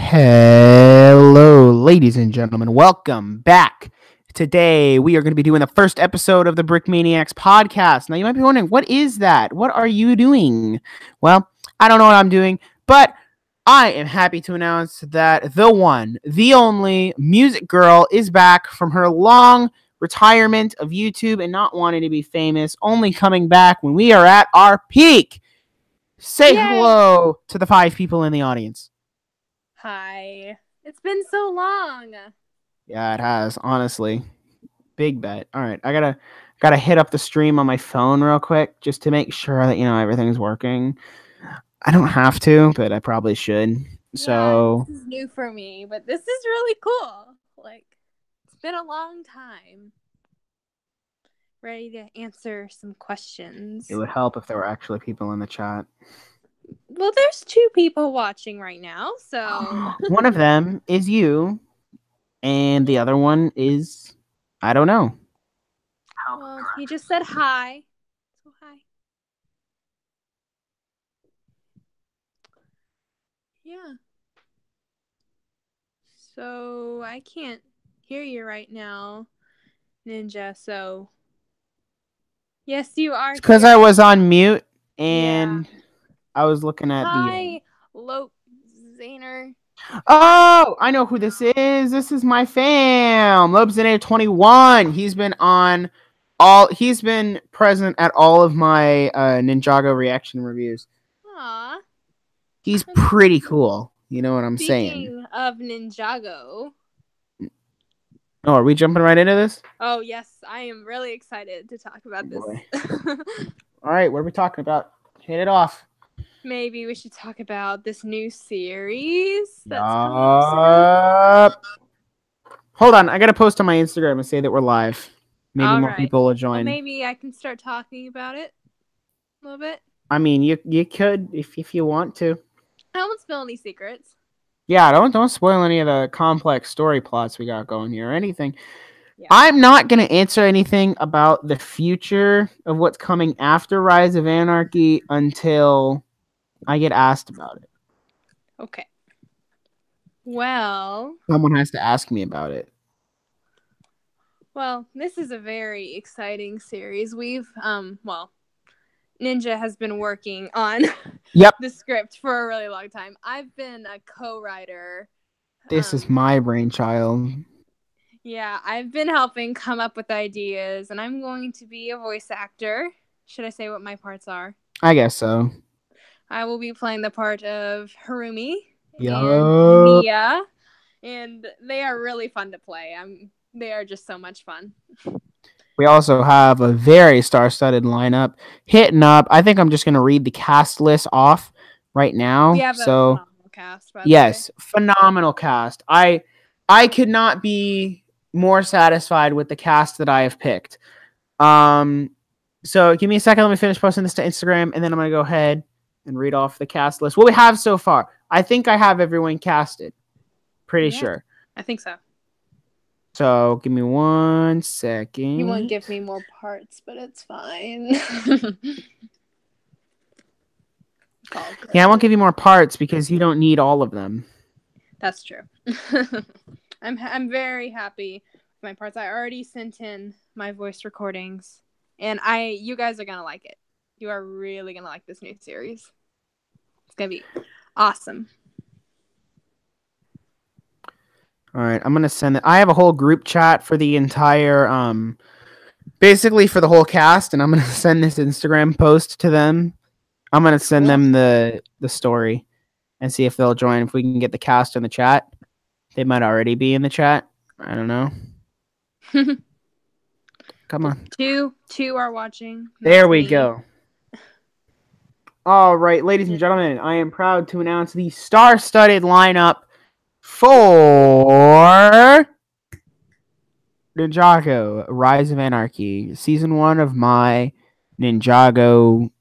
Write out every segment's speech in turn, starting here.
Hello, ladies and gentlemen. Welcome back. Today, we are going to be doing the first episode of the Maniacz podcast. Now, you might be wondering, what is that? What are you doing? Well, I don't know what I'm doing, but I am happy to announce that the one, the only MusicGirl is back from her long retirement of YouTube and not wanting to be famous, only coming back when we are at our peak. Say Yay! hello to the 5 people in the audience. Hi. It's been so long. Yeah, it has, honestly. Big bet. All right, I gotta hit up the stream on my phone real quick just to make sure that everything's working. I don't have to, but I probably should. So this is new for me, but this is really cool. It's been a long time. Ready to answer some questions. it would help if there were actually people in the chat. Well, there's 2 people watching right now, so one of them is you, and the other one is I don't know. Well, he just said hi. So hi. Yeah. So I can't hear you right now, Ninja, so yes, you are. It's because I was on mute and I was looking at Hi, Lope Zaner. Oh, I know who this is. This is my fam. Lobzinator 21. He's been present at all of my Ninjago reaction reviews. Aw. He's pretty cool. You know what I'm saying? Speaking of Ninjago. Oh, are we jumping right into this? Oh, yes. I am really excited to talk about this. All right, what are we talking about? Hit it off. Maybe we should talk about this new series that's coming up soon. Hold on, I gotta post on my Instagram and say that we're live. Maybe more people will join. Well, maybe I can start talking about it a little bit. I mean, you could if you want to. I won't spill any secrets. Yeah, don't spoil any of the complex story plots we got going here or anything. Yeah. I'm not going to answer anything about the future of what's coming after Rise of Anarchy until I get asked about it. Okay. Well, someone has to ask me about it. Well, this is a very exciting series. We've Ninja has been working on the script for a really long time. I've been a co-writer. This is my brainchild. Yeah, I've been helping come up with ideas, and I'm going to be a voice actor. Should I say what my parts are? I guess so. I will be playing the part of Harumi and Mia, and they are really fun to play. They are just so much fun. We also have a very star-studded lineup hitting up. I think I'm just going to read the cast list off right now. We have a phenomenal cast, by the way. Phenomenal cast. I could not be more satisfied with the cast that I have picked. So give me a second. Let me finish posting this to Instagram, and then I'm going to go ahead and read off the cast list. What we have so far. I think I have everyone casted. Pretty sure. I think so. So give me 1 second. You won't give me more parts, but it's fine. Yeah, I won't give you more parts because you don't need all of them. That's true. I'm very happy with my parts. I already sent in my voice recordings, and you guys are gonna like it. You are really gonna like this new series. It's gonna be awesome. All right, I'm gonna send it. I have a whole group chat for the entire, basically for the whole cast, and I'm gonna send this Instagram post to them. I'm gonna send them the story and see if they'll join. If we can get the cast in the chat, they might already be in the chat. I don't know. Come on. Two are watching. There we go. All right, ladies and gentlemen, I am proud to announce the star-studded lineup for Ninjago, Rise of Anarchy, Season 1 of my Ninjago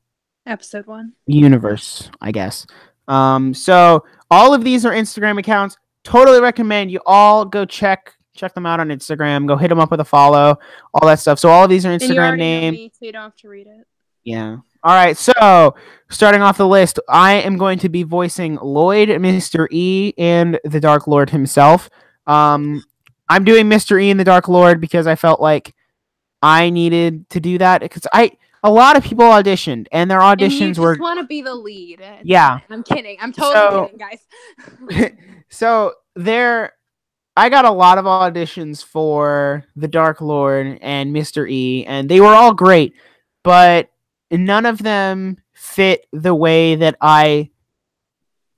Episode 1 universe, I guess. So all of these are Instagram accounts. Totally recommend you all go check them out on Instagram. Go hit them up with a follow, all that stuff. So all of these are Instagram names. So you don't have to read it. Yeah. All right, so starting off the list, I am going to be voicing Lloyd, Mr. E, and the Dark Lord himself. I'm doing Mr. E and the Dark Lord because I felt like I needed to do that because a lot of people auditioned and their And you auditions just were want to be the lead. It's yeah. fine. I'm kidding. I'm totally kidding, guys. So I got a lot of auditions for the Dark Lord and Mr. E, and they were all great, but none of them fit the way that I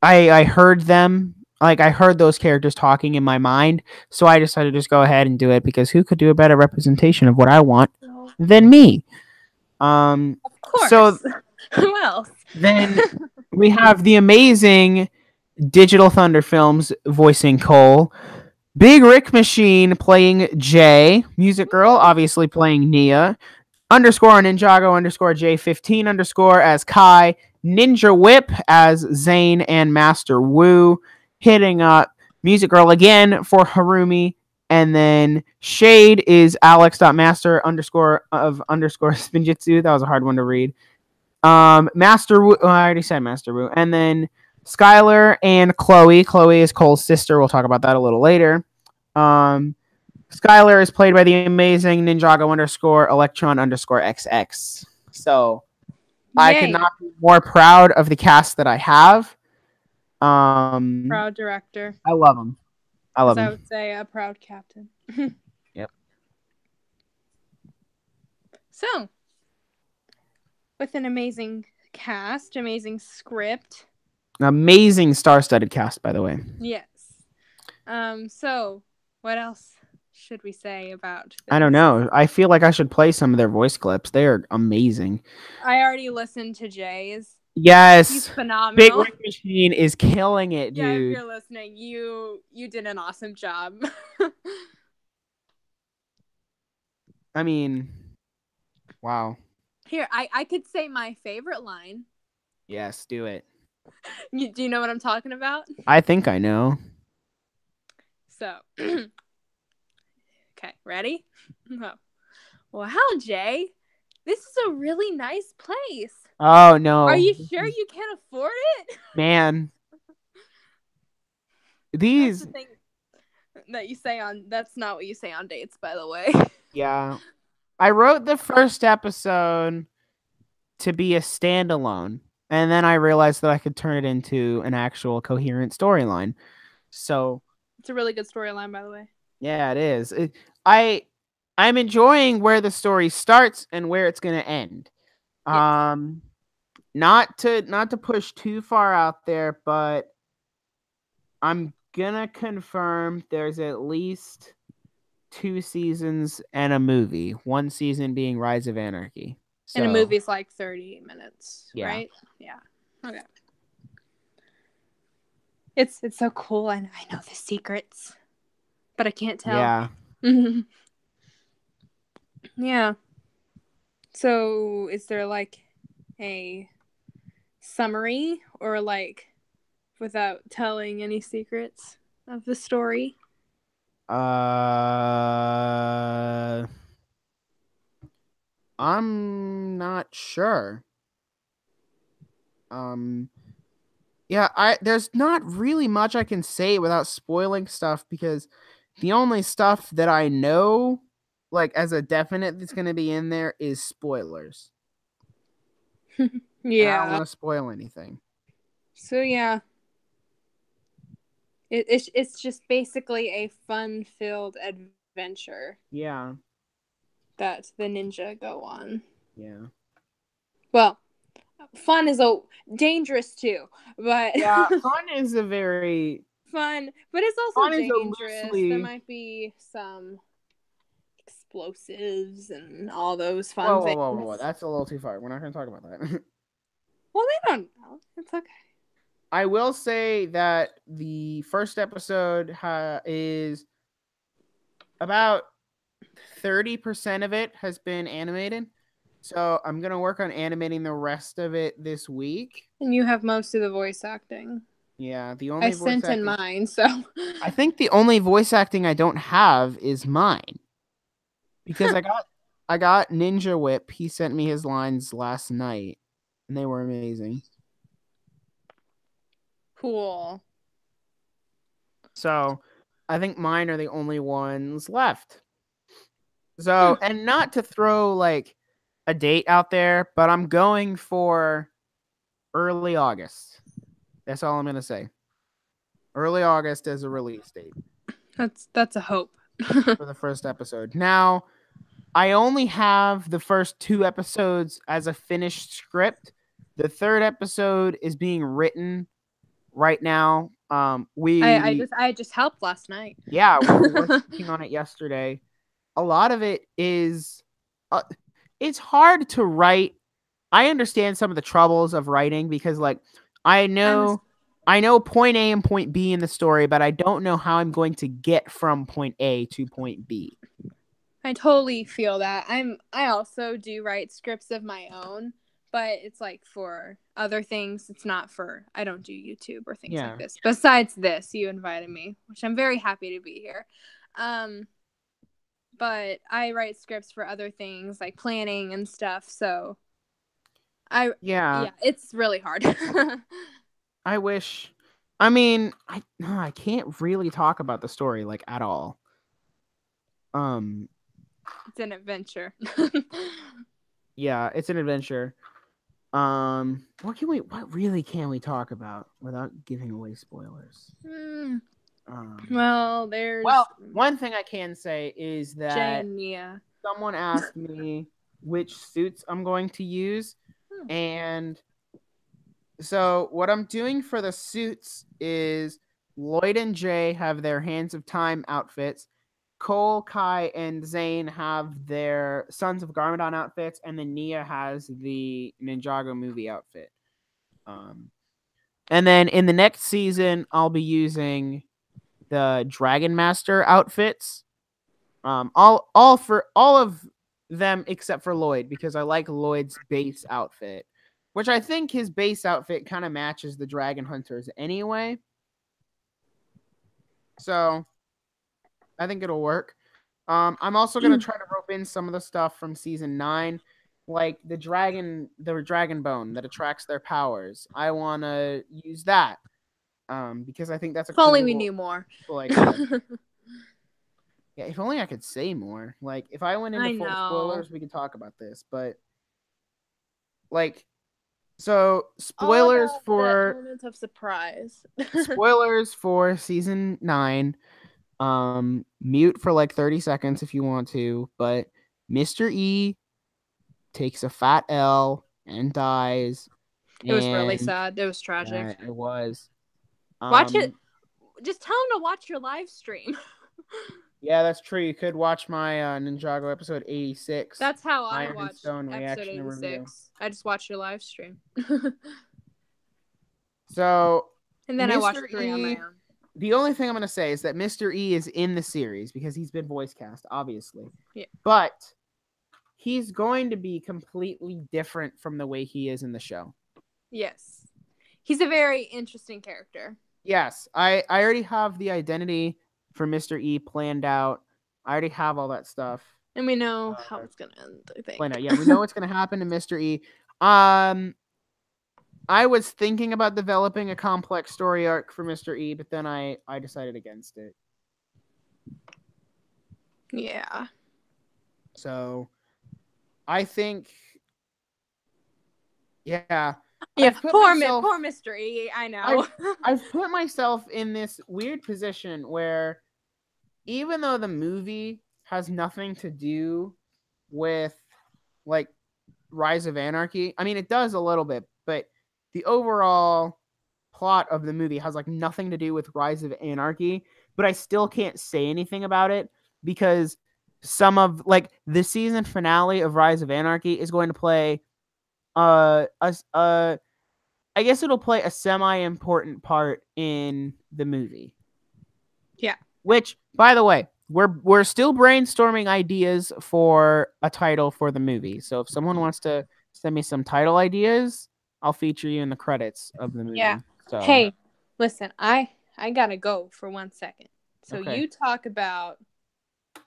heard them. Like I heard those characters talking in my mind, so I decided to just go ahead and do it because who could do a better representation of what I want than me? Of course. So Who else? then we have the amazing Digital Thunder Films voicing Cole, Big Rick Machine playing Jay, MusicGirl obviously playing Nia, underscore Ninjago underscore J15 underscore as Kai, Ninja Whip as Zane and Master Wu, hitting up MusicGirl again for Harumi, and then Shade is Alex.master underscore of underscore Spinjitzu. That was a hard one to read. Master Wu, I already said Master Wu, and then Skylar and Chloe. Chloe is Cole's sister. We'll talk about that a little later. Skylar is played by the amazing Ninjago underscore Electron underscore XX. So I could not be more proud of the cast that I have. Proud director. I love him. I would say a proud captain. Yep. So, with an amazing cast, amazing script. Amazing star-studded cast, by the way. Yes. So, what else should we say about this? I don't know. I feel like I should play some of their voice clips. They are amazing. I already listened to Jay's. Yes. He's phenomenal. Big Rick Machine is killing it, dude. Yeah, if you're listening, you did an awesome job. I mean, wow. Here, I could say my favorite line. Yes, do it. Do you know what I'm talking about? I think I know. So, okay, ready? Oh. Wow, Jay, this is a really nice place. Oh, no. Are you sure you can't afford it? Man. These... That's the thing that you say on... That's not what you say on dates, by the way. Yeah. I wrote the first episode to be a standalone, and then I realized that I could turn it into an actual coherent storyline. So... It's a really good storyline, by the way. Yeah, it is. I'm enjoying where the story starts and where it's going to end. Yes. Not to push too far out there, but I'm gonna confirm there's at least 2 seasons and a movie. 1 season being Rise of Anarchy. So, and a movie's like 30 minutes, yeah. Right? Yeah. Okay. It's so cool, and I know the secrets, but I can't tell. Yeah. Yeah. So, is there like a summary or like without telling any secrets of the story? I'm not sure. Yeah, there's not really much I can say without spoiling stuff because the only stuff that I know, like as a definite that's going to be in there, is spoilers. Yeah. I don't want to spoil anything. So yeah, it's just basically a fun-filled adventure. Yeah. That the ninja go on. Yeah. Well, fun is dangerous too, but yeah, fun is a very fun, but it's also dangerous. There might be some explosives and all those fun things. Whoa! That's a little too far. We're not going to talk about that. Well, they don't know. It's okay. I will say that the first episode is about 30% of it has been animated. So I'm going to work on animating the rest of it this week. And you have most of the voice acting. Yeah, the only I sent in mine, so... I think the only voice acting I don't have is mine. Because I got Ninja Whip. He sent me his lines last night. and they were amazing. Cool. So I think mine are the only ones left. So, and not to throw like a date out there, but I'm going for early August. That's all I'm going to say. Early August as a release date That's a hope. for the first episode. Now, I only have the first 2 episodes as a finished script. The 3rd episode is being written right now. I just helped last night. Yeah, we were working on it yesterday. A lot of it is it's hard to write. I understand some of the troubles of writing because like I know point A and point B in the story, but I don't know how I'm going to get from point A to point B. I totally feel that. I also do write scripts of my own, but it's like for other things. It's not for, I don't do YouTube or things like this. Besides this, you invited me, which I'm very happy to be here. But I write scripts for other things like planning and stuff. So it's really hard. I wish. I mean, I can't really talk about the story like at all. It's an adventure. Yeah, it's an adventure. What really can we talk about without giving away spoilers? Well, one thing I can say is that Jay and Mia. Someone asked me which suits I'm going to use, and so what I'm doing for the suits is Lloyd and Jay have their Hands of Time outfits. Cole, Kai, and Zane have their Sons of Garmadon outfits, and then Nia has the Ninjago movie outfit. And then in the next season, I'll be using the Dragon Master outfits. All of them except for Lloyd, because I like Lloyd's base outfit, which I think his base outfit kind of matches the Dragon Hunters anyway. So I think it'll work. I'm also gonna try to rope in some of the stuff from season 9, like the dragon bone that attracts their powers. I want to use that because I think that's a cool. If only we knew more. Yeah, if only I could say more. Like, if I went into full spoilers, we could talk about this. But like, so spoilers for element of surprise. Spoilers for season 9. Mute for like 30 seconds if you want to, but Mr. E takes a fat L and dies. It was really sad. It was tragic. It was. Watch it. Just tell him to watch your live stream. Yeah, that's true. You could watch my Ninjago episode 86. That's how I watched Stone episode 86. I just watched your live stream. So, and then I watched 3 on my own. The only thing I'm going to say is that Mr. E is in the series because he's been voice cast, obviously. Yeah. But he's going to be completely different from the way he is in the show. Yes. He's a very interesting character. Yes. I already have the identity for Mr. E planned out. I already have all that stuff. And we know how it's going to end, I think. Yeah, we know what's going to happen to Mr. E. I was thinking about developing a complex story arc for Mr. E, but then I decided against it. Yeah. So, I think... Yeah. Yeah, poor Mr. E, I know. I've put myself in this weird position where even though the movie has nothing to do with, like, Rise of Anarchy, I mean, it does a little bit, but the overall plot of the movie has, like, nothing to do with Rise of Anarchy, but I still can't say anything about it because some of, like, the season finale of Rise of Anarchy is going to play I guess it'll play a semi-important part in the movie. Yeah. Which, by the way, we're still brainstorming ideas for a title for the movie. So if someone wants to send me some title ideas, I'll feature you in the credits of the movie. Yeah. So. Hey, listen, I gotta go for 1 second. So you talk about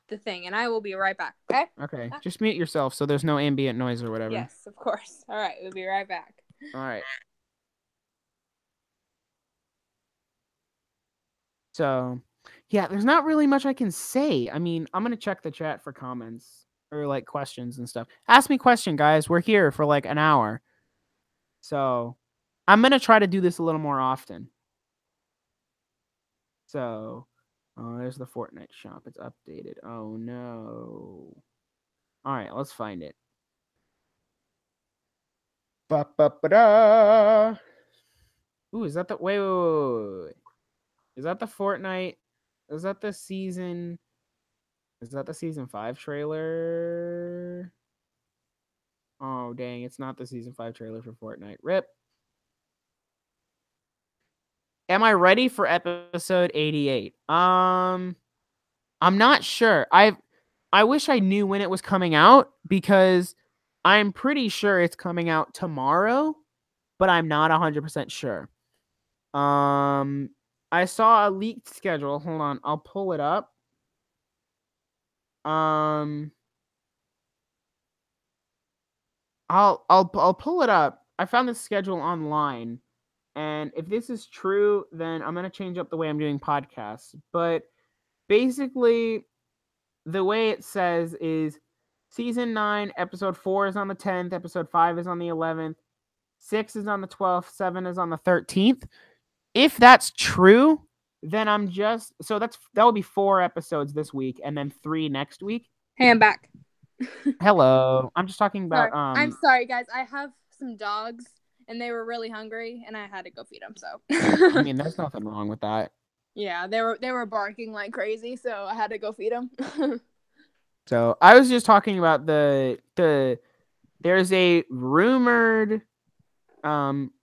the thing, and I will be right back. Okay. Okay. Just mute yourself so there's no ambient noise or whatever. Yes, of course. All right, we'll be right back. All right. So, yeah, there's not really much I can say. I mean, I'm gonna check the chat for comments or like questions and stuff. Ask me question, guys. We're here for like an hour, so I'm gonna try to do this a little more often. So, oh, there's the Fortnite shop. It's updated. Oh no. All right, let's find it. Ba-ba-ba-da. Ooh, is that the wait. Is that the Fortnite? Is that the season? Is that the season 5 trailer? Oh dang, it's not the season 5 trailer for Fortnite. Rip. Am I ready for episode 88? I'm not sure. I wish I knew when it was coming out because I'm pretty sure it's coming out tomorrow, but I'm not 100% sure. I saw a leaked schedule. Hold on, I'll pull it up. I'll pull it up. I found this schedule online, and if this is true, then I'm gonna change up the way I'm doing podcasts. But basically, the way it says is season 9, episode 4 is on the 10th, episode 5 is on the 11th, 6 is on the 12th, 7 is on the 13th. If that's true, then that will be 4 episodes this week and then 3 next week. Hey, I'm back. Hello. I'm just talking about I'm sorry, guys. I have some dogs, and they were really hungry, and I had to go feed them. So. I mean, there's nothing wrong with that. Yeah, they were barking like crazy, so I had to go feed them. So I was just talking about there's a rumored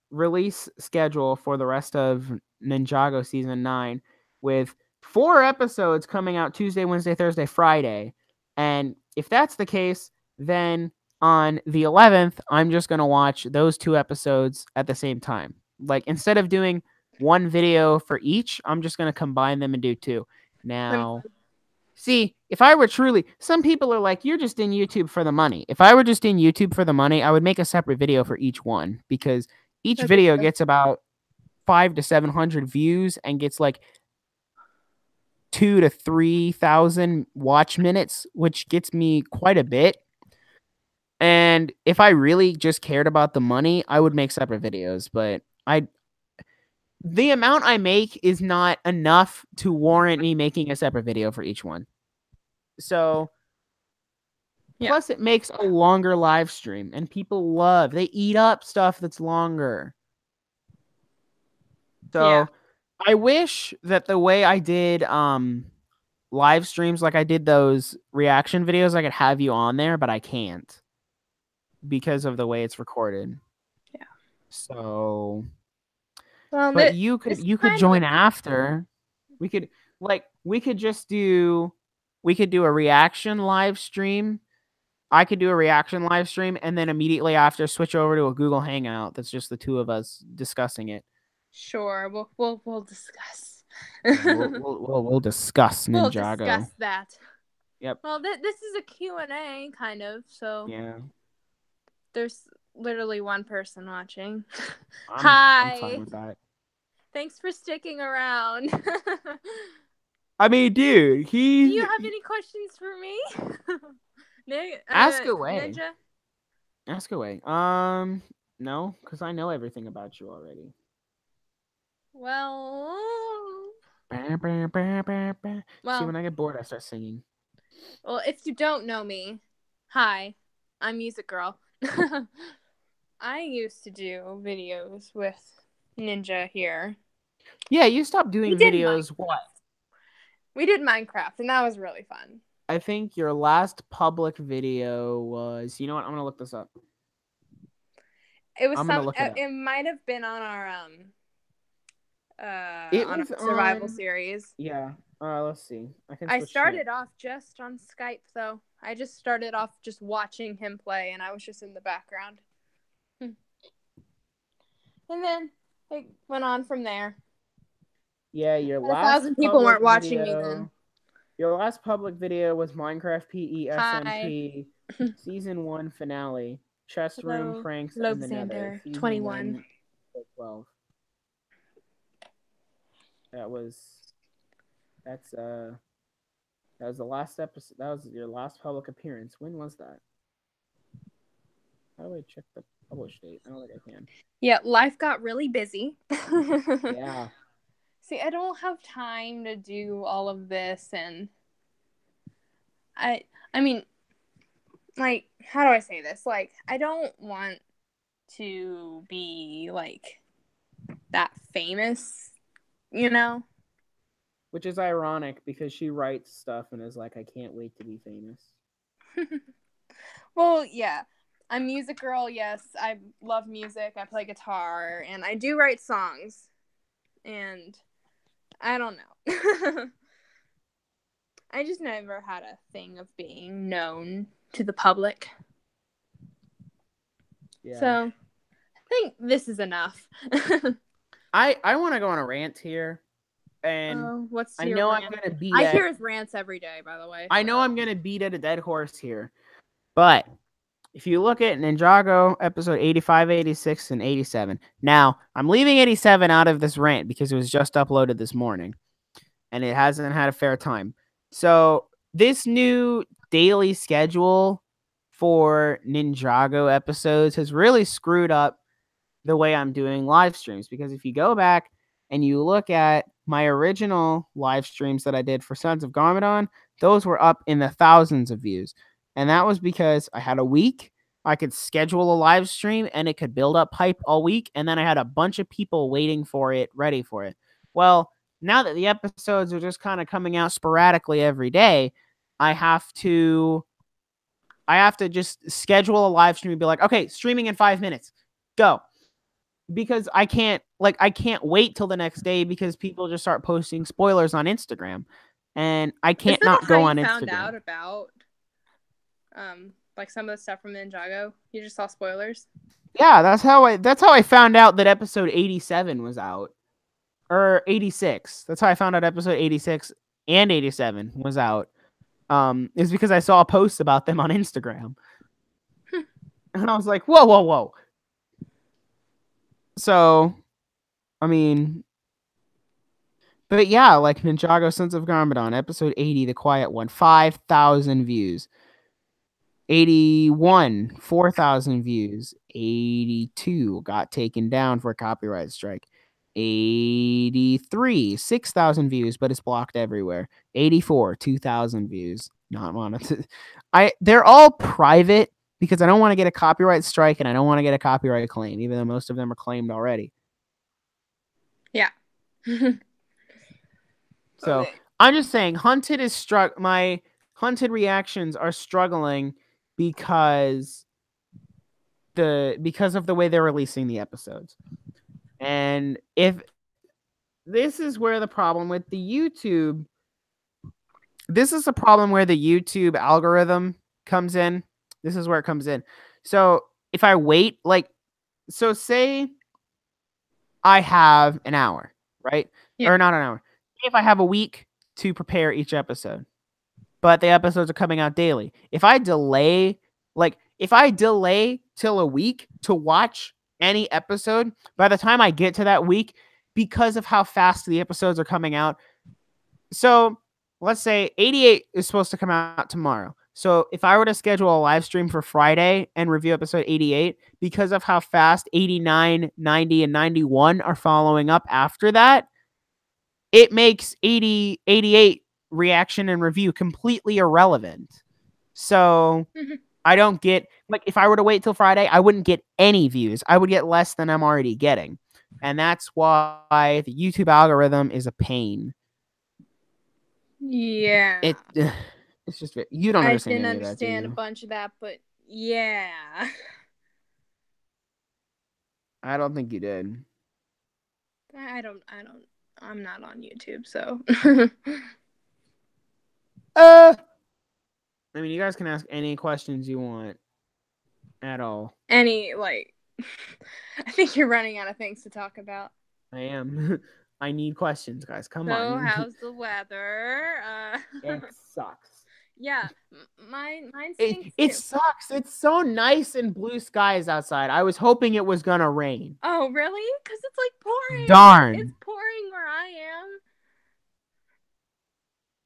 release schedule for the rest of Ninjago season 9 with 4 episodes coming out Tuesday, Wednesday, Thursday, Friday. And if that's the case, then on the 11th, I'm just going to watch those 2 episodes at the same time. Like instead of doing one video for each, I'm just going to combine them and do 2. Now, see, if I were truly, some people are like, you're just in YouTube for the money. If I were just in YouTube for the money, I would make a separate video for each one because each video gets about 500 to 700 views and gets like 2,000 to 3,000 watch minutes, which gets me quite a bit. And if I really just cared about the money, I would make separate videos, but the amount I make is not enough to warrant me making a separate video for each one. So, plus it makes a longer live stream, and people they eat up stuff that's longer. So, I wish that the way I did live streams, like I did those reaction videos, I could have you on there, but I can't because of the way it's recorded. Yeah. So, well, but you could join after. We could do a reaction live stream. I could do a reaction live stream and then immediately after switch over to a Google Hangout that's just the 2 of us discussing it. Sure, we'll discuss. we'll discuss Ninjago. We'll discuss that. Yep. Well, this is a Q&A kind of, so yeah. There's literally one person watching. Hi. I'm fine with that. Thanks for sticking around. I mean, dude, do you have any questions for me? Ask away. Ninja? Ask away. No, because I know everything about you already. Well, see, when I get bored, I start singing. Well, if you don't know me, hi, I'm MusicGirl. I used to do videos with Ninja here. Yeah, you stopped doing videos. What? We did Minecraft, and that was really fun. I think your last public video was. You know what? I'm gonna look this up. It was it might have been on our on our survival series. Yeah. Let's see. I started off just on Skype though. I just started off just watching him play, and I was just in the background. And then it went on from there. Yeah, your last 1,000 people weren't watching me then. Your last public video was Minecraft PE SMP Season 1 finale. Chest room, Hello, Franks, and the Nether. Lobexander, Season 21. 1, episode 12. That's that was the last episode. That was your last public appearance. When was that? How do I check the publish date? I don't think I can. Yeah, life got really busy. Yeah. See, I don't have time to do all of this, and I mean, like, how do I say this? Like, I don't want to be, like, that famous, you know? Which is ironic because she writes stuff and is like, I can't wait to be famous. Well, yeah. I'm MusicGirl, yes. I love music. I play guitar, and I do write songs. And I don't know. I just never had a thing of being known to the public. Yeah. So, I think this is enough. I want to go on a rant here. And what's I your know rant? I'm going to beat I hear his rants every day, by the way. I know I'm going to beat at a dead horse here. But if you look at Ninjago episode 85, 86, and 87. Now, I'm leaving 87 out of this rant because it was just uploaded this morning. And it hasn't had a fair time. So, this new daily schedule for Ninjago episodes has really screwed up the way I'm doing live streams. Because if you go back and you look at my original live streams that I did for Sons of Garmadon, those were up in the thousands of views. And that was because I had a week. I could schedule a live stream and it could build up hype all week. And then I had a bunch of people waiting for it, ready for it. Well, now that the episodes are just kind of coming out sporadically every day, I have to just schedule a live stream and be like, okay, streaming in 5 minutes. Go. Because I can't wait till the next day because people just start posting spoilers on Instagram. And I can't not go on Instagram. Found out about like some of the stuff from Ninjago? You just saw spoilers? Yeah, that's how I found out that episode 87 was out. Or 86. That's how I found out episode 86 and 87 was out. Is because I saw a post about them on Instagram. And I was like, whoa. So, I mean, but yeah, like Ninjago Sons of Garmadon, episode 80, The Quiet One, 5,000 views. 81, 4,000 views. 82 got taken down for a copyright strike. 83, 6,000 views, but it's blocked everywhere. 84, 2,000 views. Not monetized. They're all private because I don't want to get a copyright strike and I don't want to get a copyright claim, even though most of them are claimed already. Yeah. So okay. I'm just saying, Hunted is my Hunted reactions are struggling because of the way they're releasing the episodes. And if this is where the problem with the YouTube, this is a problem where the YouTube algorithm comes in. This is where it comes in. So if I wait, so say I have an hour, right? Yeah. Or not an hour. If I have a week to prepare each episode, but the episodes are coming out daily. If I delay till a week to watch any episode, by the time I get to that week, because of how fast the episodes are coming out. So let's say 88 is supposed to come out tomorrow. So if I were to schedule a live stream for Friday and review episode 88, because of how fast 89, 90, and 91 are following up after that, it makes 88 reaction and review completely irrelevant. So I don't get, if I were to wait till Friday, I wouldn't get any views. I would get less than I'm already getting. And that's why the YouTube algorithm is a pain. Yeah. It's just, you don't understand I any didn't understand a bunch of that, but yeah. I don't think you did. I'm not on YouTube, so. I mean, you guys can ask any questions you want at all. I think you're running out of things to talk about. I am. I need questions, guys. Come on. So, how's the weather? It sucks. Yeah, mine It, stinks it too. sucks. It's so nice and blue skies outside. I was hoping it was gonna rain. Oh, really? Because it's like pouring. It's Darn. pouring where I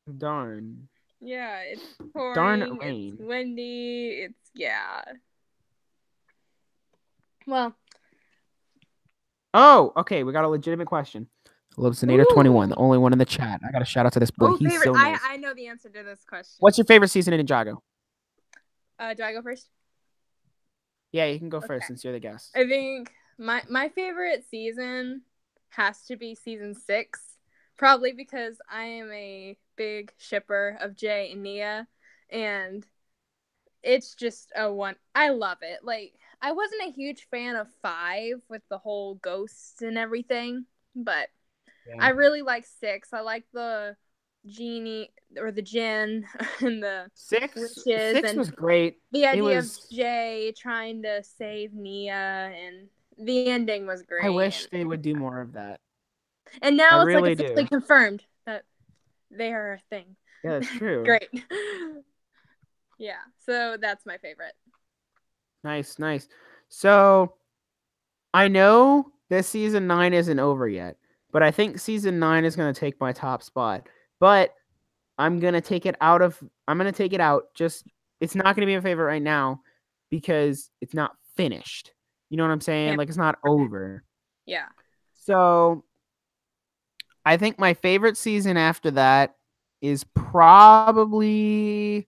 am. Darn. Yeah, it's Darn pouring. It's rain. windy. Yeah. Well, Oh, okay. We got a legitimate question. Lobsinator21, the ooh. only one in the chat. I got to shout out to this boy. Oh, He's favorite. so nice. I know the answer to this question. What's your favorite season in Ninjago? Do I go first? Yeah, you can go first since you're the guest. I think my favorite season has to be season 6, probably because I am a big shipper of Jay and Nia, and it's just a one. I love it. Like, I wasn't a huge fan of 5 with the whole ghosts and everything, but I really like 6. I like the genie or the djinn and the 6 witches and was great. the idea of Jay trying to save Nia, and the ending was great. I wish they would do more of that. And now I it's really like officially confirmed that they are a thing. Yeah, that's true. Great. Yeah, so that's my favorite. Nice. So I know this season 9 isn't over yet, but I think season 9 is going to take my top spot. But I'm going to take it out. Just, it's not going to be my favorite right now because it's not finished. You know what I'm saying? Yeah. Like, it's not over. Yeah. So I think my favorite season after that is probably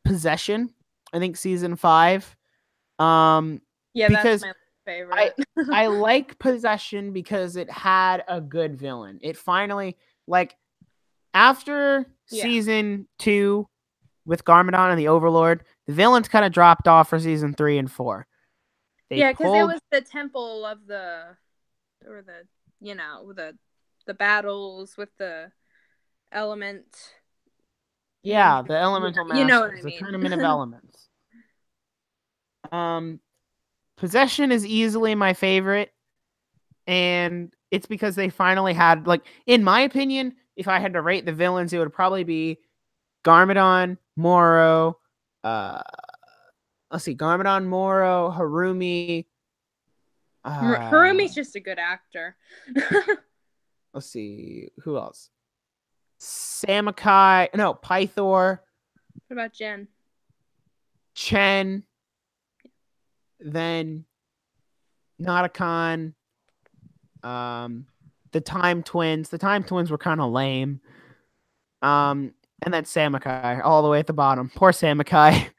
Possession. I think season 5. Yeah, because that's my favorite. I like Possession because it had a good villain. It finally, like, after season 2 with Garmadon and the Overlord, the villains kind of dropped off for season 3 and 4. Because it was the temple of the battles with the element. Yeah, the elemental masters, you know what I mean. The tournament of elements. Possession is easily my favorite, and it's because they finally had, like, in my opinion, if I had to rate the villains, it would probably be Garmadon, Moro, Garmadon, Moro, Harumi. Harumi's just a good actor. Let's see, who else? Samakai, no, Pythor. What about Jen? Chen. Then Notakon. The Time Twins. The Time Twins were kind of lame. And then Samakai, all the way at the bottom. Poor Samakai.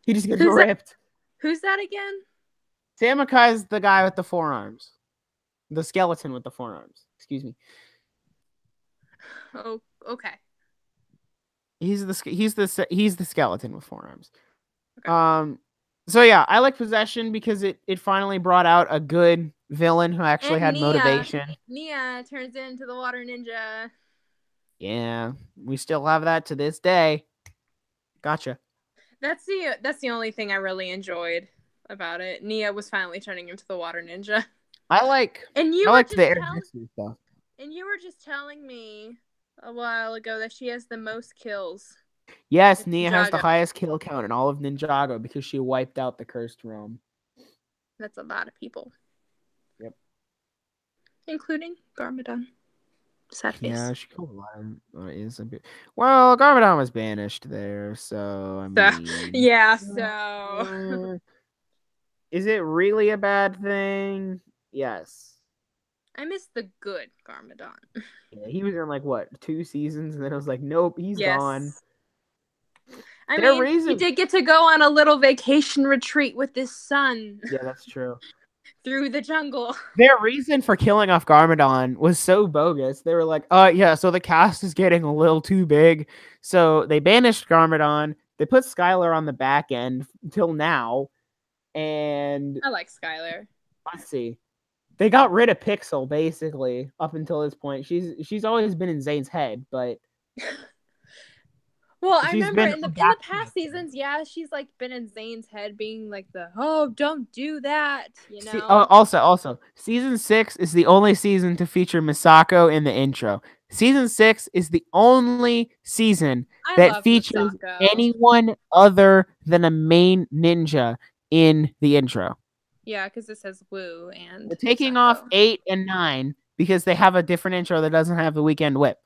He just gets ripped. Who's that again? Samakai is the guy with the forearms. The skeleton with the forearms. Excuse me. Oh, okay. He's the skeleton with forearms. Okay. So yeah, I like Possession because it finally brought out a good villain who actually had motivation. Nia turns into the water ninja. Yeah, we still have that to this day. Gotcha. That's the only thing I really enjoyed about it. Nia was finally turning into the water ninja. I like the air stuff. And you were just telling me a while ago that she has the most kills. Yes, Nia has the highest kill count in all of Ninjago because she wiped out the cursed realm. That's a lot of people. Yep. Including Garmadon. Sad face. Yeah, she killed a lot. Is a bit. Well, Garmadon was banished there, so I mean. Yeah, so. Is it really a bad thing? Yes. I miss the good Garmadon. Yeah, he was in, like, what, 2 seasons, and then I was like, nope, he's gone. I mean, he did get to go on a little vacation retreat with his son. Yeah, that's true. Through the jungle. Their reason for killing off Garmadon was so bogus. They were like, yeah, so the cast is getting a little too big. So they banished Garmadon. They put Skylar on the back end until now. And I like Skylar. Let's see. They got rid of Pixel, basically, up until this point. She's always been in Zane's head, but... Well, I remember in the past seasons, she's, like, been in Zane's head being like don't do that, you know? Also, season 6 is the only season to feature Misako in the intro. Season 6 is the only season I that love features Misako. anyone other than a main ninja in the intro. Yeah, because it says Woo and They're taking Misako. off 8 and 9 because they have a different intro that doesn't have the weekend whip.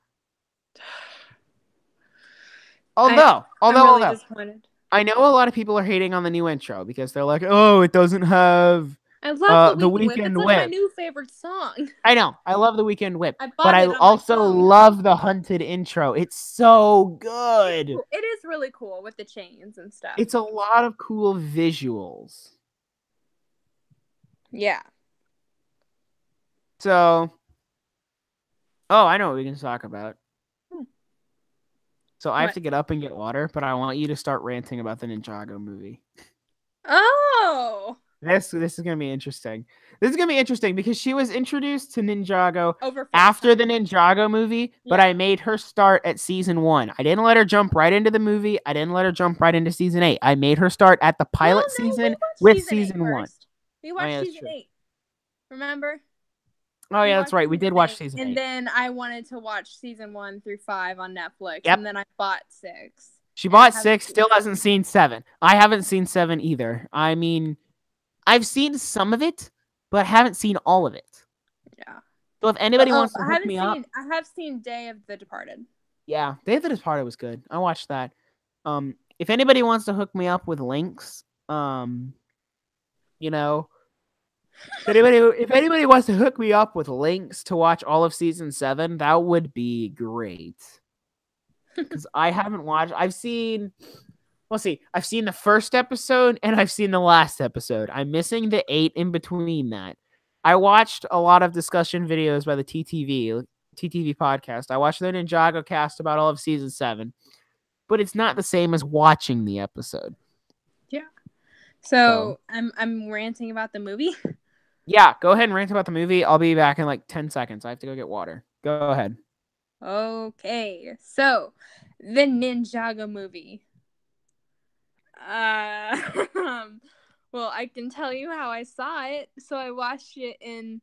Although, I'm really disappointed. I know a lot of people are hating on the new intro because they're like, oh, it doesn't have I love the Weekend Whip. weekend It's like my whip. new favorite song. I know. I love the weekend whip. I But bought I it on my also phone. love the hunted intro. It's so good. It is really cool with the chains and stuff. It's a lot of cool visuals. Yeah. So, oh, I know what we can talk about. So I have What? to get up and get water, but I want you to start ranting about the Ninjago movie. Oh. This is gonna be interesting. This is gonna be interesting because she was introduced to Ninjago Over after FaceTime. the Ninjago movie, but Yeah. I made her start at season 1. I didn't let her jump right into the movie. I didn't let her jump right into season 8. I made her start at the pilot season we with watched season 1. first. We watched yeah, that's season true. 8. Remember? Oh yeah, that's watched right. We did season watch 8, season 8. And then I wanted to watch season 1 through 5 on Netflix. Yep. And then I bought 6. She bought 6, still hasn't seen 7. I haven't seen 7 either. I mean, I've seen some of it, but haven't seen all of it. Yeah. So if anybody wants to hook me up, I have seen Day of the Departed. Yeah, Day of the Departed was good. I watched that. If anybody wants to hook me up with links, you know, if anybody wants to hook me up with links to watch all of season 7, that would be great. Because I haven't watched. I've seen the first episode and I've seen the last episode. I'm missing the 8 in between that. I watched a lot of discussion videos by the TTV podcast. I watched the Ninjago cast about all of season 7, but it's not the same as watching the episode. Yeah. So I'm ranting about the movie. Yeah, go ahead and rant about the movie. I'll be back in like 10 seconds. I have to go get water. Go ahead. Okay. So, the Ninjago movie. Well, I can tell you how I saw it. So I watched it in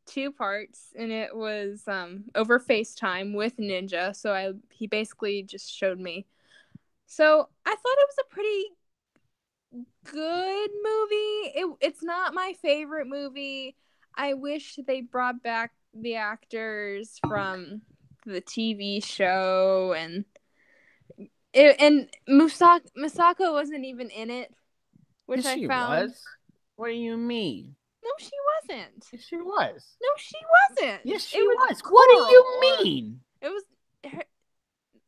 2 parts, and it was over FaceTime with Ninja. So he basically just showed me. So I thought it was a pretty good movie. It's not my favorite movie. I wish they brought back the actors from the TV show, and Misako wasn't even in it, which Yes, I found. Was. What do you mean? No, she wasn't. Yes, she was. No, she wasn't. Yes, she It was. Coral. What do you mean? It was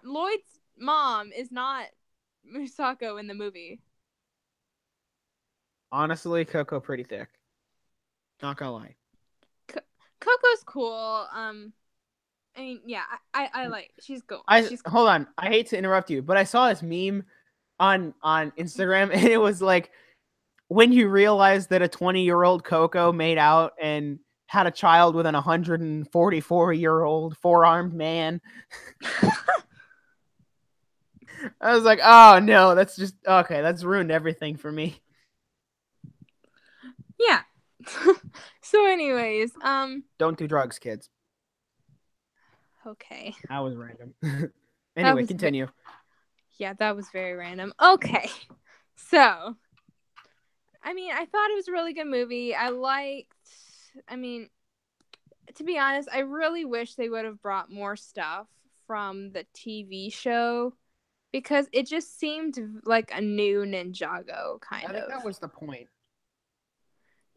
Lloyd's mom is not Misako in the movie. Honestly, Coco pretty thick. Not gonna lie. Coco's cool. I mean, yeah, I like. She's cool. Hold on. I hate to interrupt you, but I saw this meme on Instagram, and it was like, when you realize that a 20-year-old Coco made out and had a child with an 144-year-old four-armed man. I was like, oh no, that's just okay. That's ruined everything for me. Yeah. So anyways, don't do drugs, kids. Okay. That was random. Anyway, continue. Yeah, that was very random. Okay. So, I mean, I thought it was a really good movie. To be honest, I really wish they would have brought more stuff from the TV show, because it just seemed like a new Ninjago kind of. I think that was the point.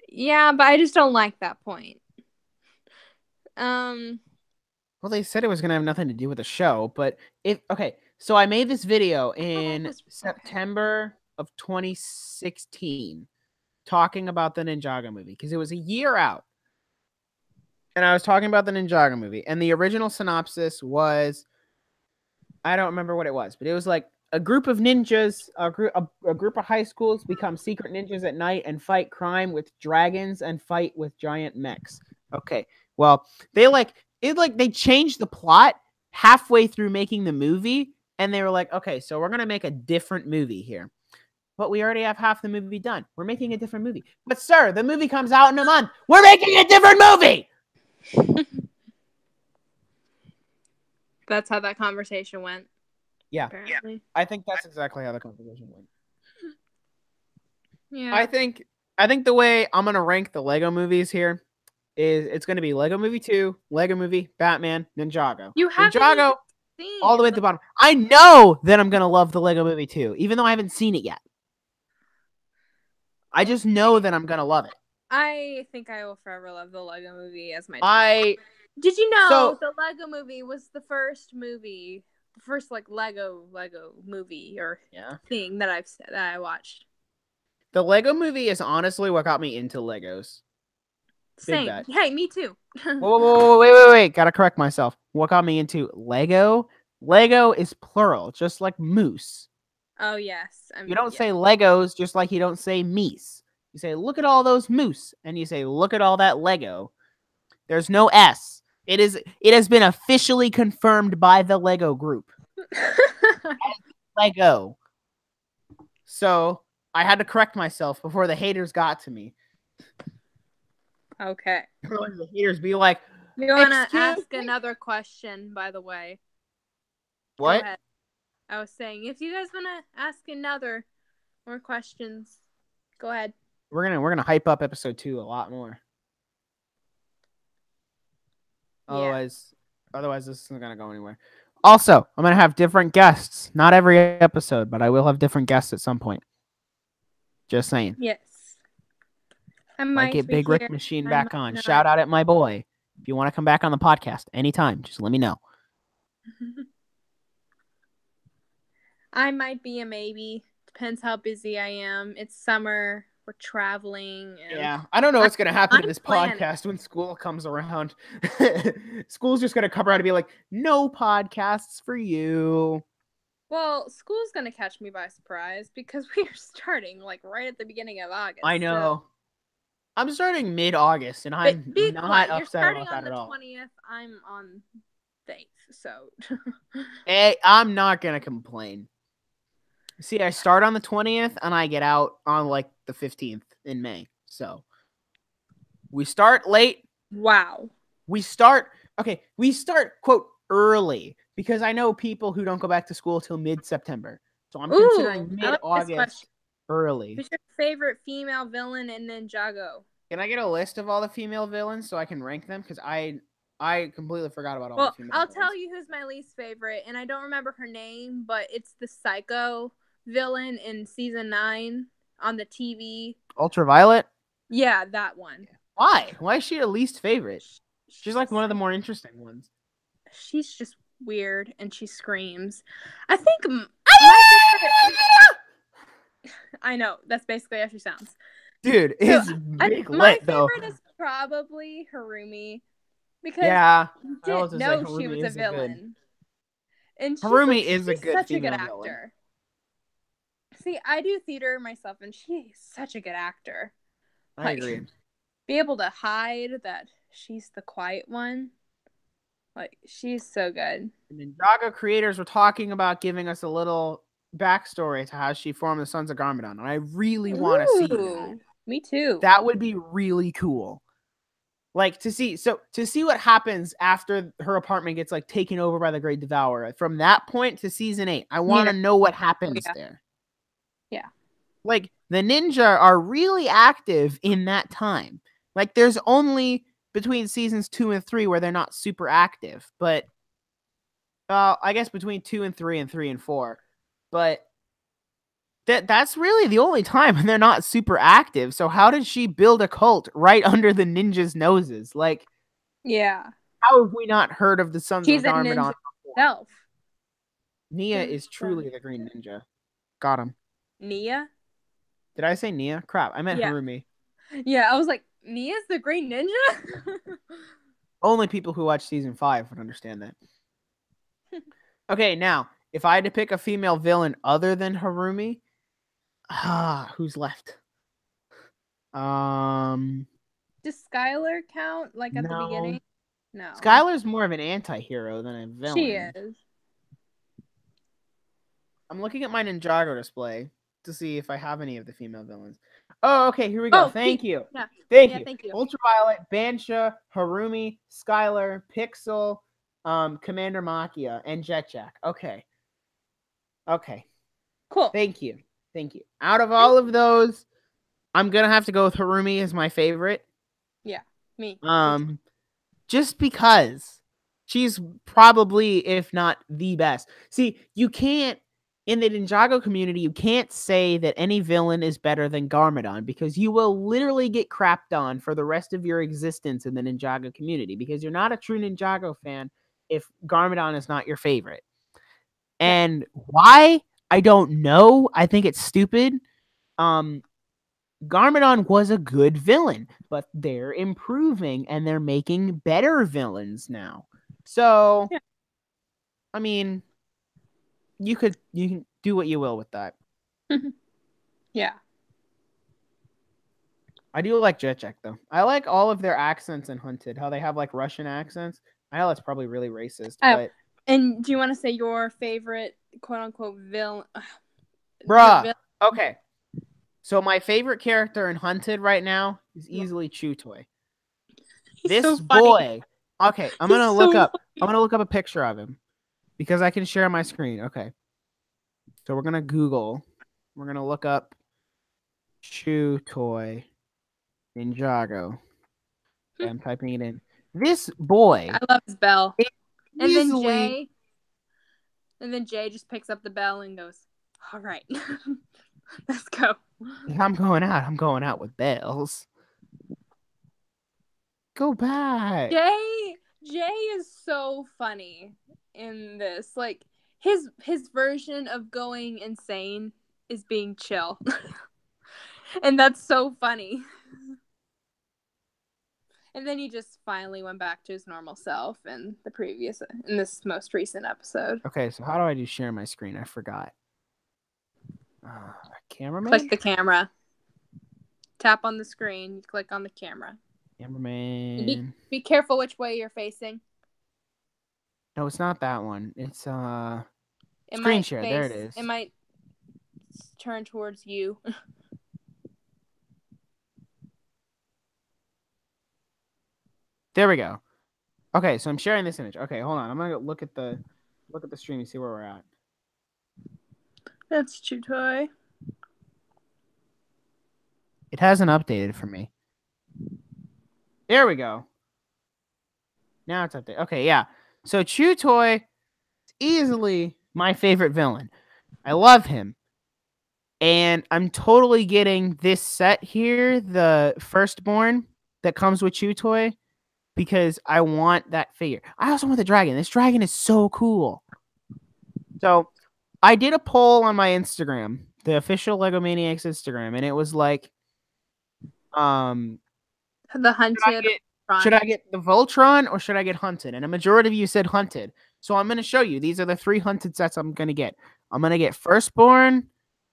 Yeah, but I just don't like that point. Well, they said it was gonna have nothing to do with the show, but so I made this video in September of 2016 talking about the Ninjago movie because it was a year out. And I was talking about the Ninjago movie, and the original synopsis was, I don't remember what it was, but it was like a group of ninjas, a group of high schools become secret ninjas at night and fight crime with dragons and fight with giant mechs. Okay, well, they changed the plot halfway through making the movie, and they were like, okay, so we're gonna make a different movie here. But we already have half the movie done. We're making a different movie. But sir, the movie comes out in a month. We're making a different movie! That's how that conversation went. Yeah. Apparently. I think that's exactly how the conversation went. Yeah. I think the way I'm gonna rank the Lego movies here is it's gonna be Lego Movie 2, Lego Movie, Batman, Ninjago. You haven't Ninjago even seen all the way at the bottom. I know that I'm gonna love the Lego Movie 2, even though I haven't seen it yet. I just know that I'm gonna love it. I think I will forever love the Lego Movie as my. Did you know the Lego Movie was the first movie, the first like Lego movie or thing that I watched. The Lego Movie is honestly what got me into Legos. Same. Hey, me too. Whoa, wait. Gotta correct myself. What got me into Lego? Lego is plural, just like moose. Oh, yes. You don't say Legos just like you don't say meese. You say, look at all those moose. And you say, look at all that Lego. There's no S. It has been officially confirmed by the Lego group. Lego. So I had to correct myself before the haters got to me. Okay. The haters be like, you want to ask another question, by the way? What? Go ahead. I was saying, if you guys want to ask more questions, go ahead. We're gonna hype up episode 2 a lot more. Yeah. Otherwise, this isn't gonna go anywhere. Also, I'm gonna have different guests. Not every episode, but I will have different guests at some point. Just saying. Yes. I might get Big Rick Machine back on. Shout out at my boy. If you want to come back on the podcast anytime, just let me know. I might be a maybe. Depends how busy I am. It's summer. We're traveling. Yeah. I don't know what's going to happen to this podcast when school comes around. School's just going to come around and be like, no podcasts for you. Well, school's going to catch me by surprise because we are starting like right at the beginning of August. I know. So. I'm starting mid-August, and I'm not upset about that at all. You're starting on the 20th. I'm on the 8th, so. Hey, I'm not going to complain. See, I start on the 20th, and I get out on, like, the 15th in May. So, we start late. Wow. We start, quote, early, because I know people who don't go back to school till mid-September. So, I'm considering mid-August early. Who's your favorite female villain in Ninjago? Can I get a list of all the female villains so I can rank them? Because I completely forgot about all the female villains. I'll tell you who's my least favorite, and I don't remember her name, but it's the psycho villain in season 9 on the TV. Ultraviolet? Yeah, that one. Why? Why is she the least favorite? She's like one of the more interesting ones. She's just weird, and she screams. I think my favorite... I know, that's basically how she sounds. Dude, it's big lit, though. My favorite is probably Harumi. Because you didn't know she was a villain. And Harumi is a good such a female good actor. Villain. See, I do theater myself, and she's such a good actor. I agree. Be able to hide that she's the quiet one. Like, she's so good. And Ninjago creators were talking about giving us a little backstory to how she formed the Sons of Garmadon, and I really want to see that. Me too. That would be really cool. Like, to see what happens after her apartment gets, like, taken over by the Great Devourer. From that point to season 8, I want to know what happens there. Yeah. Like, the ninja are really active in that time. Like, there's only between seasons 2 and 3 where they're not super active. But, I guess between 2 and 3 and 3 and 4. But that's really the only time when they're not super active. So how did she build a cult right under the ninjas' noses? Like, yeah. How have we not heard of the Sons of Garmadon? She's a ninja herself. Nia is truly the Green Ninja. Got him. Nia? Did I say Nia? Crap, I meant Harumi. Yeah, I was like, Nia's the Green Ninja? Only people who watch season 5 would understand that. Okay, now, if I had to pick a female villain other than Harumi, who's left? Does Skylar count, like, at the beginning? No. Skylar's more of an anti-hero than a villain. She is. I'm looking at my Ninjago display to see if I have any of the female villains. Oh, okay, here we go. Thank you. Yeah. Thank you. Thank you. Ultraviolet, Bansha, Harumi, Skylar, Pixel, Commander Machia, and Jet Jack. Okay. Okay. Cool. Thank you. Out of all of those, I'm gonna have to go with Harumi as my favorite. Yeah, me. Just because she's probably, if not the best. See, you can't, in the Ninjago community, you can't say that any villain is better than Garmadon because you will literally get crapped on for the rest of your existence in the Ninjago community because you're not a true Ninjago fan if Garmadon is not your favorite. And why? I don't know. I think it's stupid. Garmadon was a good villain, but they're improving and they're making better villains now. So, I mean, you can do what you will with that. Yeah. I do like Jet Jack though. I like all of their accents in Hunted. How they have like Russian accents. I know that's probably really racist, but and do you want to say your favorite quote unquote villain? Bruh. Okay. So my favorite character in Hunted right now is easily Chutoy. This so boy. Okay, I'm gonna look up a picture of him because I can share my screen. Okay. So we're gonna Google. We're gonna look up Chutoy Ninjago. Okay, I'm typing it in. This boy. I love his bell. And then Jay just picks up the bell and goes, "All right, let's go." I'm going out with bells. Go back. Jay is so funny in this. Like his version of going insane is being chill. And that's so funny. And then he just finally went back to his normal self in this most recent episode. Okay, so how do I do share my screen? I forgot. Cameraman? Click the camera. Tap on the screen. You click on the camera. Cameraman. Be careful which way you're facing. No, it's not that one. It's screen share. There it is. It might turn towards you. There we go. Okay, so I'm sharing this image. Okay, hold on. I'm gonna look at the stream and see where we're at. That's Chutoy. It hasn't updated for me. There we go. Now it's updated. Okay, yeah. So Chutoy is easily my favorite villain. I love him. And I'm totally getting this set here, the Firstborn that comes with Chutoy, because I want that figure. I also want the dragon. This dragon is so cool. So I did a poll on my Instagram, the official Lego Maniacs Instagram, and it was like, the Hunted. Should I get the Voltron or should I get Hunted? And a majority of you said Hunted. So I'm going to show you. These are the 3 Hunted sets I'm going to get. I'm going to get Firstborn,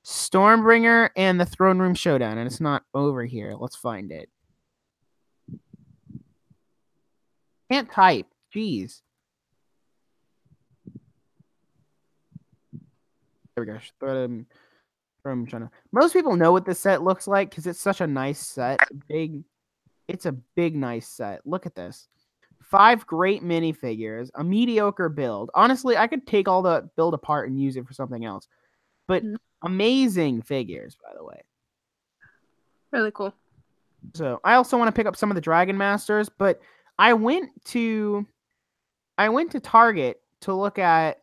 Stormbringer, and the Throne Room Showdown. And it's not over here. Let's find it. Can't type. Jeez. There we go. Most people know what this set looks like because it's such a nice set. It's a big, nice set. Look at this. 5 great minifigures, a mediocre build. Honestly, I could take all the build apart and use it for something else. But amazing figures, by the way. Really cool. So I also want to pick up some of the Dragon Masters, but I went to Target to look at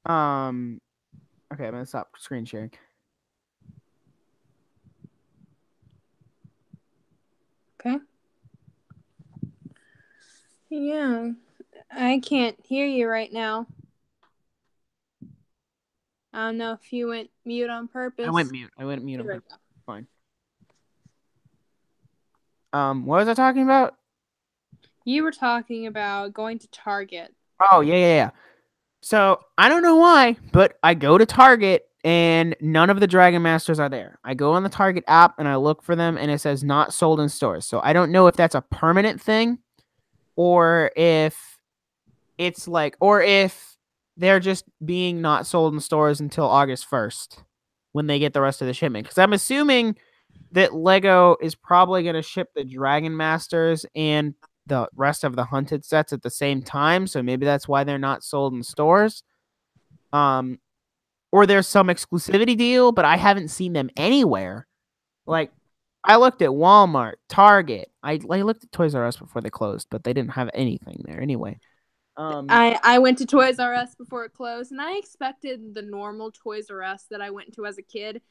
okay, I'm gonna stop screen sharing. Okay. Yeah. I can't hear you right now. I don't know if you went mute on purpose. I went mute on purpose. Fine. What was I talking about? You were talking about going to Target. Oh, yeah. So, I don't know why, but I go to Target and none of the Dragon Masters are there. I go on the Target app and I look for them and it says not sold in stores. So, I don't know if that's a permanent thing or if it's like, or if they're just being not sold in stores until August 1st when they get the rest of the shipment. Because I'm assuming that Lego is probably going to ship the Dragon Masters and the rest of the hunted sets at the same time, so maybe that's why they're not sold in stores. Or there's some exclusivity deal, but I haven't seen them anywhere. Like, I looked at Walmart, Target. I looked at Toys R Us before they closed, but they didn't have anything there anyway. I went to Toys R Us before it closed, and I expected the normal Toys R Us that I went to as a kid.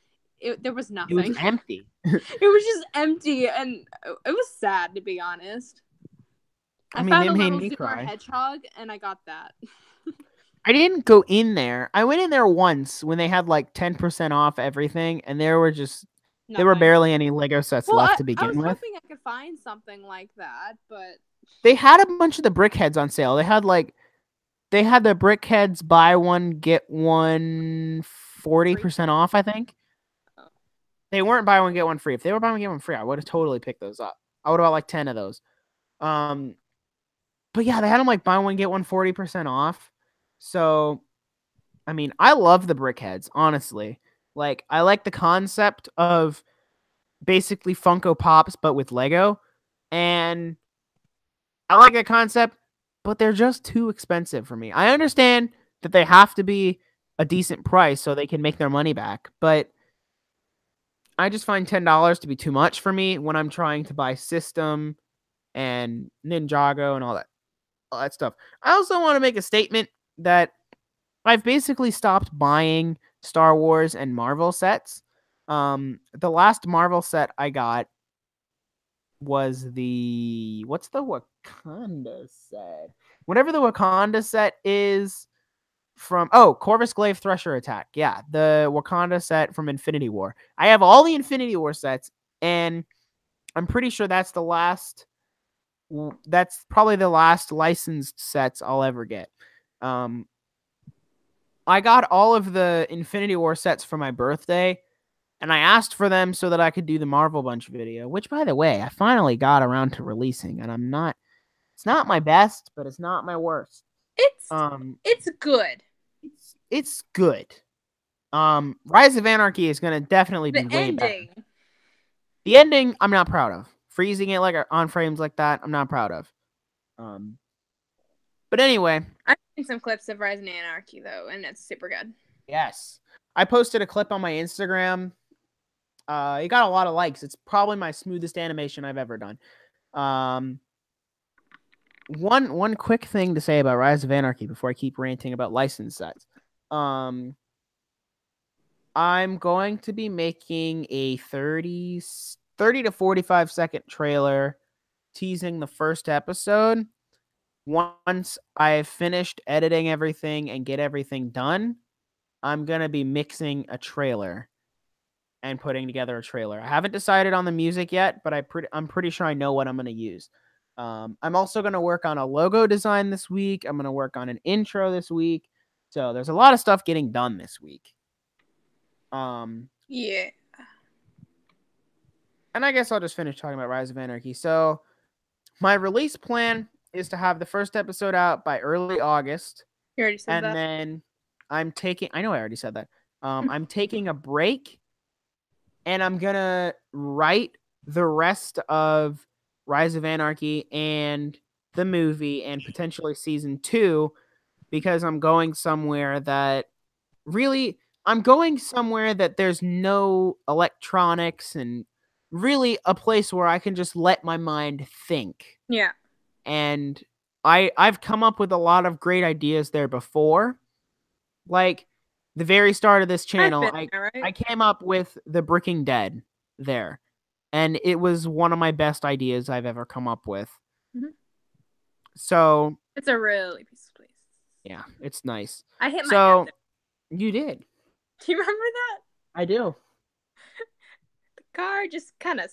There was nothing. It was empty. It was just empty, and it was sad, to be honest. I mean, found they a made little me Zoomer cry. Hedgehog, and I got that. I didn't go in there. I went in there once when they had like 10% off everything, and there were Nothing. barely any Lego sets left to I begin was with. hoping I could find something like that, but They had a bunch of the BrickHeads on sale. They had the BrickHeads buy one get one 40% off, I think. Oh. They weren't buy one get one free. If they were buy one get one free, I would have totally picked those up. I would have bought like 10 of those. But yeah, they had them like buy one get one 40% off. So, I mean, I love the BrickHeads, honestly. Like, I like the concept of basically Funko Pops, but with Lego. And I like that concept, but they're just too expensive for me. I understand that they have to be a decent price so they can make their money back, but I just find $10 to be too much for me when I'm trying to buy System and Ninjago and all that stuff. I also want to make a statement that I've basically stopped buying Star Wars and Marvel sets. The last Marvel set I got was what's the Wakanda set? Whatever the Wakanda set is from Corvus Glaive Thresher Attack. Yeah, the Wakanda set from Infinity War. I have all the Infinity War sets, and I'm pretty sure that's probably the last licensed sets I'll ever get. I got all of the Infinity War sets for my birthday, and I asked for them so that I could do the Marvel Bunch video, which, by the way, I finally got around to releasing, and it's not my best, but it's not my worst. It's good. It's good. Rise of Anarchy is going to definitely be way better. The ending, I'm not proud of. Freezing it like on frames like that, I'm not proud of. But anyway, I've seen some clips of Rise of Anarchy though, and it's super good. Yes, I posted a clip on my Instagram. It got a lot of likes. It's probably my smoothest animation I've ever done. One quick thing to say about Rise of Anarchy before I keep ranting about licensed sets. I'm going to be making a 30 to 45 second trailer teasing the first episode. Once I've finished editing everything and get everything done, I'm going to be mixing a trailer and putting together a trailer. I haven't decided on the music yet, but I'm pretty sure I know what I'm going to use. I'm also going to work on a logo design this week. I'm going to work on an intro this week. So there's a lot of stuff getting done this week. Yeah. And I guess I'll just finish talking about Rise of Anarchy. So my release plan is to have the first episode out by early August. You already said that. And then I know I already said that. I'm taking a break, and I'm going to write the rest of Rise of Anarchy and the movie and potentially season 2, because I'm going somewhere that there's no electronics and really a place where I can just let my mind think. Yeah. And I've come up with a lot of great ideas there before. Like the very start of this channel, I came up with the Bricking Dead there. And it was one of my best ideas I've ever come up with. Mm-hmm. So it's a really peaceful place. Yeah, it's nice. I hit my head there. You did. Do you remember that? I do. The car just kind of,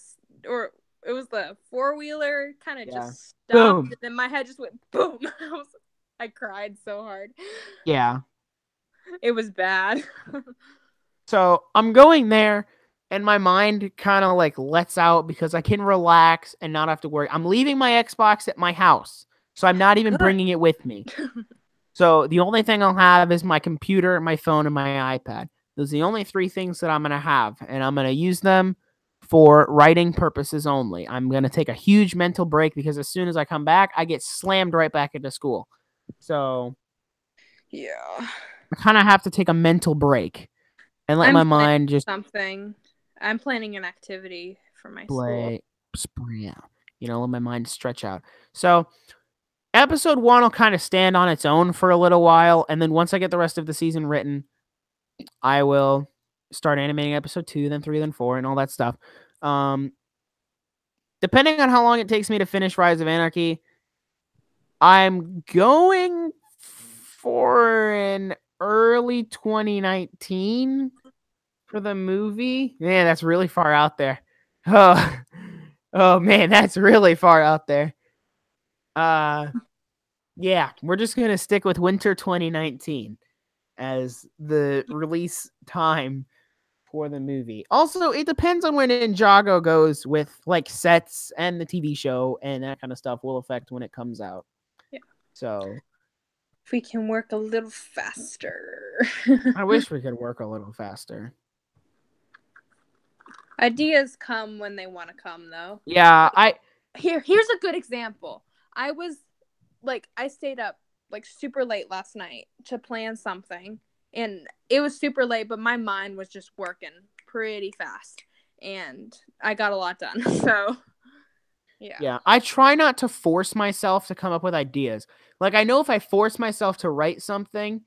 or it was the 4-wheeler kind of just stopped. Boom. And then my head just went boom. I cried so hard. Yeah. It was bad. So I'm going there, and my mind kind of like lets out because I can relax and not have to worry. I'm leaving my Xbox at my house, so I'm not even bringing it with me. So the only thing I'll have is my computer, my phone, and my iPad. Those are the only 3 things that I'm going to have, and I'm going to use them for writing purposes only. I'm going to take a huge mental break because as soon as I come back, I get slammed right back into school. So Yeah. I kind of have to take a mental break and let my mind just something. I'm planning an activity for my school. Let my mind stretch out. So episode 1 will kind of stand on its own for a little while, and then once I get the rest of the season written, I will start animating episode 2, then 3, then 4, and all that stuff. Depending on how long it takes me to finish Rise of Anarchy, I'm going for an early 2019 for the movie. Man, that's really far out there. Oh man, that's really far out there. Yeah, we're just going to stick with winter 2019 as the release time for the movie. Also, it depends on when Ninjago goes with like sets and the TV show, and that kind of stuff will affect when it comes out. Yeah. So if we can work a little faster. I wish we could work a little faster. Ideas come when they want to come, though. Yeah, here's a good example. I stayed up like super late last night to plan something, and it was super late, but my mind was just working pretty fast, and I got a lot done. So yeah, I try not to force myself to come up with ideas. Like, I know if I force myself to write something,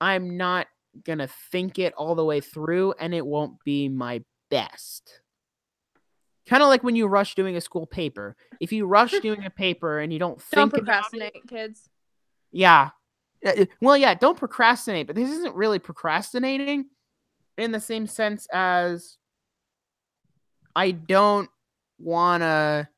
I'm not gonna think it all the way through, and it won't be my best. Kind of like when you rush doing a school paper. If you rush doing a paper and you don't think procrastinate, about it, kids. Yeah. Well, yeah, don't procrastinate, but this isn't really procrastinating in the same sense as I don't want to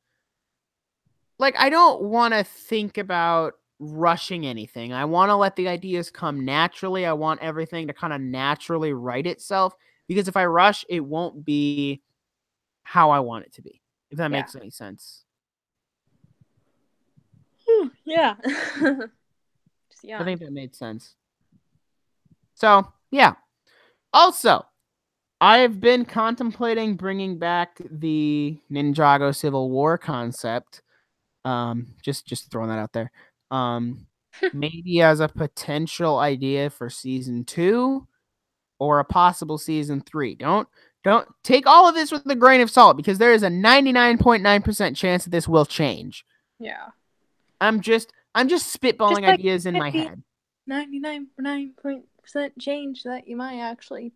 think about rushing anything. I want to let the ideas come naturally. I want everything to kind of naturally write itself, because if I rush, it won't be how I want it to be, if that makes any sense. Yeah. I think that made sense. So, yeah. Also, I've been contemplating bringing back the Ninjago Civil War concept. Just throwing that out there. Maybe as a potential idea for season 2 or a possible season 3. Don't take all of this with a grain of salt, because there is a 99.9% chance that this will change. Yeah. I'm just spitballing ideas in my head. 99.9% change that you might actually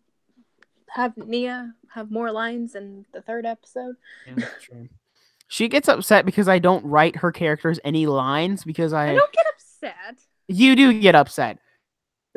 have Nia have more lines in the 3rd episode. Yeah, that's true. She gets upset because I don't write her characters any lines, because I don't get upset. You do get upset.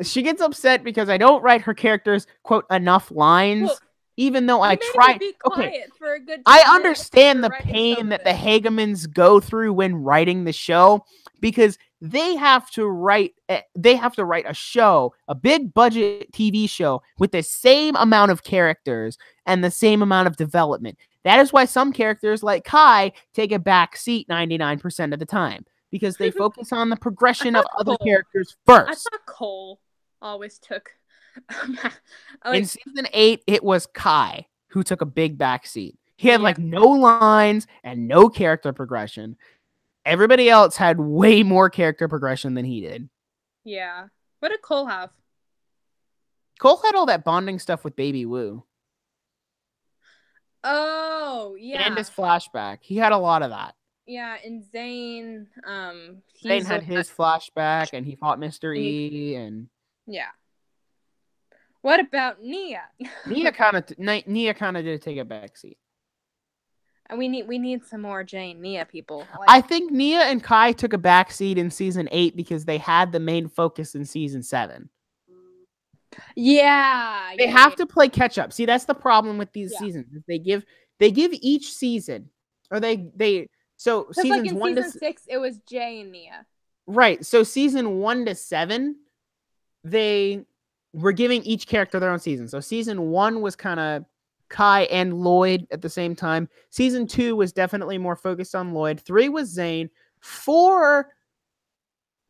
She gets upset because I don't write her characters, quote, enough lines, even though I try. Okay, for a good I understand the pain that the Hagemans go through when writing the show, because they have to write a show, a big budget TV show, with the same amount of characters and the same amount of development. That is why some characters like Kai take a back seat 99% of the time, because they focus on the progression of other characters first. I thought Cole always took. In season 8, it was Kai who took a big backseat. He had no lines and no character progression. Everybody else had way more character progression than he did. Yeah. What did Cole have? Cole had all that bonding stuff with Baby Woo. Oh, yeah. And his flashback. He had a lot of that. Yeah, and Zane, Zane had his flashback, and he fought Mr. E, and... Yeah. What about Nia? Nia kind of did take a backseat. And we need some more Jane Nia people. I think Nia and Kai took a backseat in season 8 because they had the main focus in season 7. Yeah. They have to play catch up. See, that's the problem with these seasons. They give each season, or so seasons 1 to 6, it was Jay and Nia. Right. So season 1 to 7, they were giving each character their own season. So season 1 was kind of Kai and Lloyd at the same time. Season 2 was definitely more focused on Lloyd. 3 was Zane. 4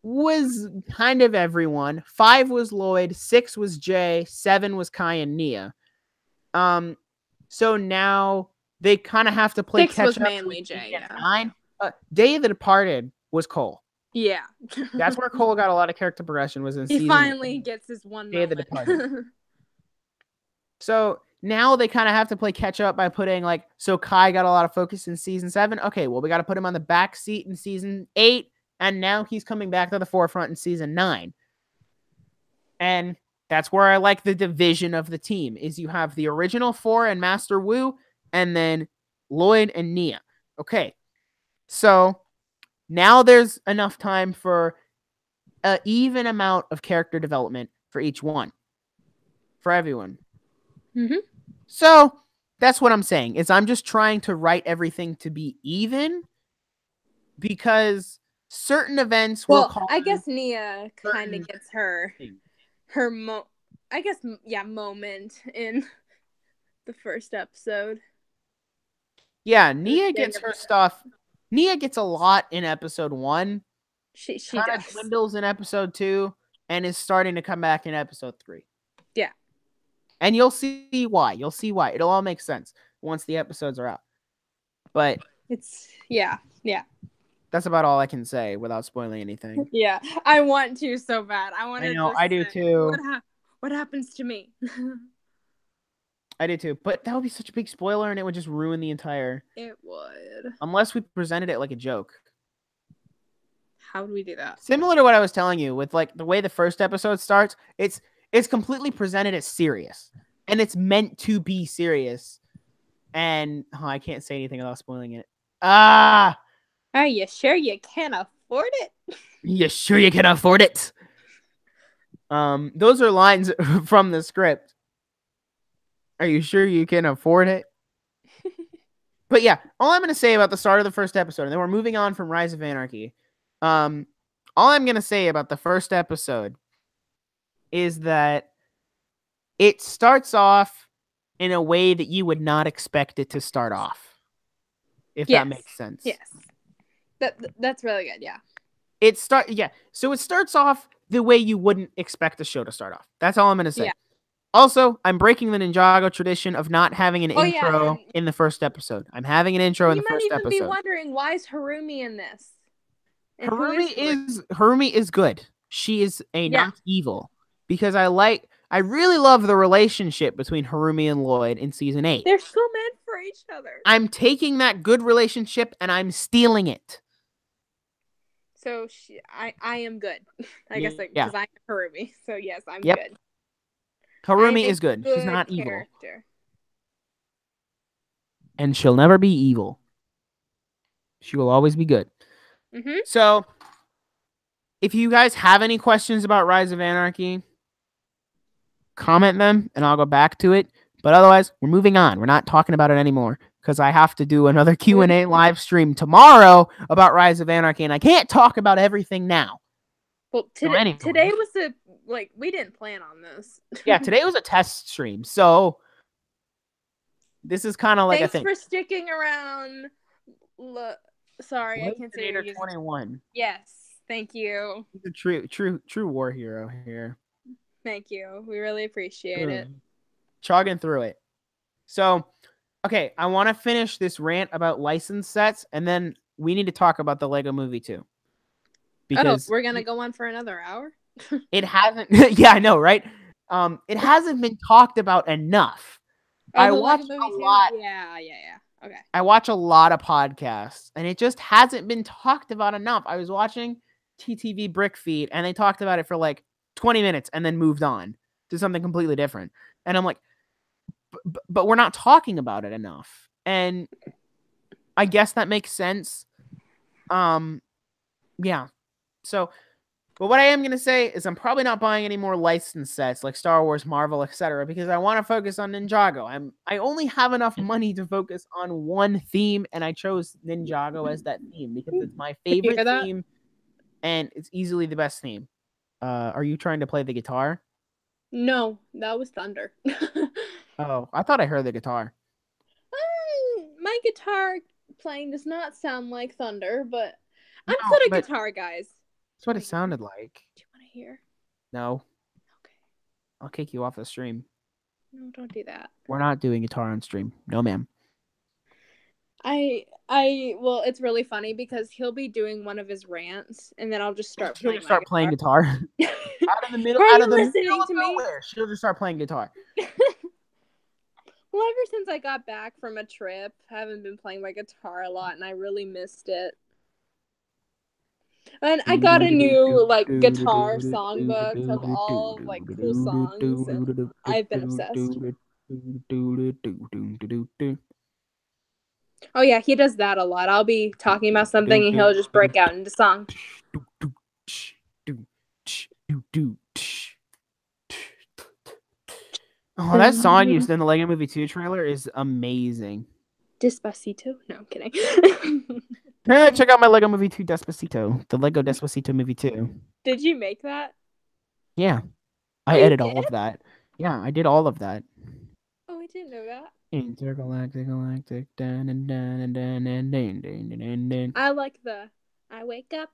was kind of everyone. 5 was Lloyd. 6 was Jay. 7 was Kai and Nia. So now they kind of have to play 6 catch was up mainly with Jay, 8 and yeah. 9. Day of the Departed was Cole. Yeah. That's where Cole got a lot of character progression, was in he season finally gets his one Day of the moment. Departed. So now they kind of have to play catch up by putting like, so Kai got a lot of focus in season 7. Okay, well, we got to put him on the back seat in season 8. And now he's coming back to the forefront in season 9. And that's where I like the division of the team, is you have the original 4 and Master Wu, and then Lloyd and Nia. Okay, so now there's enough time for an even amount of character development for each one, for everyone. Mm-hmm. So that's what I'm saying, is I'm just trying to write everything to be even, because certain events will cause... I guess Nia kind of gets her things. moment in the first episode. Yeah, Nia gets her stuff. Nia gets a lot in episode 1. She kind does. of dwindles in episode 2 and is starting to come back in episode 3. Yeah. And you'll see why. It'll all make sense once the episodes are out. But it's yeah. That's about all I can say without spoiling anything. Yeah, I want to so bad. I know, I do too. What happens to me? I do too, but that would be such a big spoiler, and it would just ruin the entire... It would. Unless we presented it like a joke. How do we do that? Similar to what I was telling you, with like the way the first episode starts, it's completely presented as serious, and it's meant to be serious. And I can't say anything without spoiling it. Are you sure you can afford it? You sure you can afford it? Those are lines from the script. Are you sure you can afford it? But yeah, all I'm going to say about the start of the first episode, and then we're moving on from Rise of Anarchy. All I'm going to say about the first episode is that it starts off in a way that you would not expect it to start off. If that makes sense. Yes. That's really good, yeah. So it starts off the way you wouldn't expect the show to start off. That's all I'm going to say. Yeah. Also, I'm breaking the Ninjago tradition of not having an intro in the first episode. I'm having an intro in the first episode. You might even be wondering, why is Harumi in this? And Harumi is good. She is not evil, because I really love the relationship between Harumi and Lloyd in season 8. They're so meant for each other. I'm taking that good relationship and I'm stealing it. So I am good. I guess because I'm Harumi. So yes, I'm good. Harumi is good. She's not character. Evil. And she'll never be evil. She will always be good. Mm-hmm. So, if you guys have any questions about Rise of Anarchy, comment them and I'll go back to it. But otherwise, we're moving on. We're not talking about it anymore, because I have to do another Q&A live stream tomorrow about Rise of Anarchy, and I can't talk about everything now. Well, today was we didn't plan on this. Yeah, today was a test stream, so this is kind of like a thing. Thanks for sticking around. Sorry, I can't say your 21. Yes, thank you. He's a true war hero here. Thank you. We really appreciate it. Chugging through it. So, okay, I want to finish this rant about license sets, and then we need to talk about the Lego Movie too. Because we're gonna go on for another hour. It hasn't. Yeah, I know, right? It hasn't been talked about enough. I watch a lot. Yeah. Okay. I watch a lot of podcasts, and it just hasn't been talked about enough. I was watching TTV Brick Feed, and they talked about it for like 20 minutes, and then moved on to something completely different. And I'm like, but we're not talking about it enough. And I guess that makes sense. Yeah. So, but what I am going to say is I'm probably not buying any more licensed sets like Star Wars, Marvel, etc. because I want to focus on Ninjago. I only have enough money to focus on one theme, and I chose Ninjago as that theme because it's my favorite theme, and it's easily the best theme. Are you trying to play the guitar? No, that was thunder. Oh, I thought I heard the guitar. My guitar playing does not sound like thunder, but I'm good at guitar, guys. That's what it sounded like. Do you want to hear? No. Okay. I'll kick you off the stream. No, don't do that. We're not doing guitar on stream. No, ma'am. Well, it's really funny because he'll be doing one of his rants, and then I'll just start She'll playing just my start playing guitar. Out of the middle, Why are out you of the middle listening of to me? nowhere, she'll just start playing guitar. Well, ever since I got back from a trip, I haven't been playing my guitar a lot, and I really missed it. And I got a new guitar songbook of all cool songs, and I've been obsessed. Oh yeah, he does that a lot. I'll be talking about something and he'll just break out into song. Oh, that song used in the Lego Movie 2 trailer is amazing. Despacito? No, I'm kidding. Check out my Lego Movie 2 Despacito. The Lego Despacito Movie 2. Did you make that? Yeah. I edited all of that. Yeah, I did all of that. Oh, I didn't know that. Intergalactic, galactic, I like the I wake up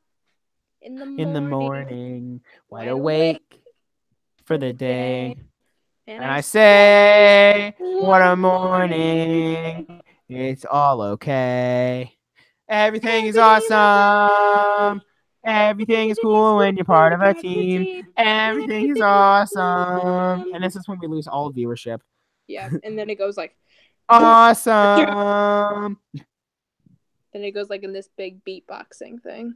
in the morning, wide awake for the day. And I say, what a morning. It's all okay. Everything is awesome. Everything is cool when you're part of a team. Everything is awesome. And this is when we lose all viewership. Yeah, and then it goes like awesome. Then it goes like in this big beatboxing thing.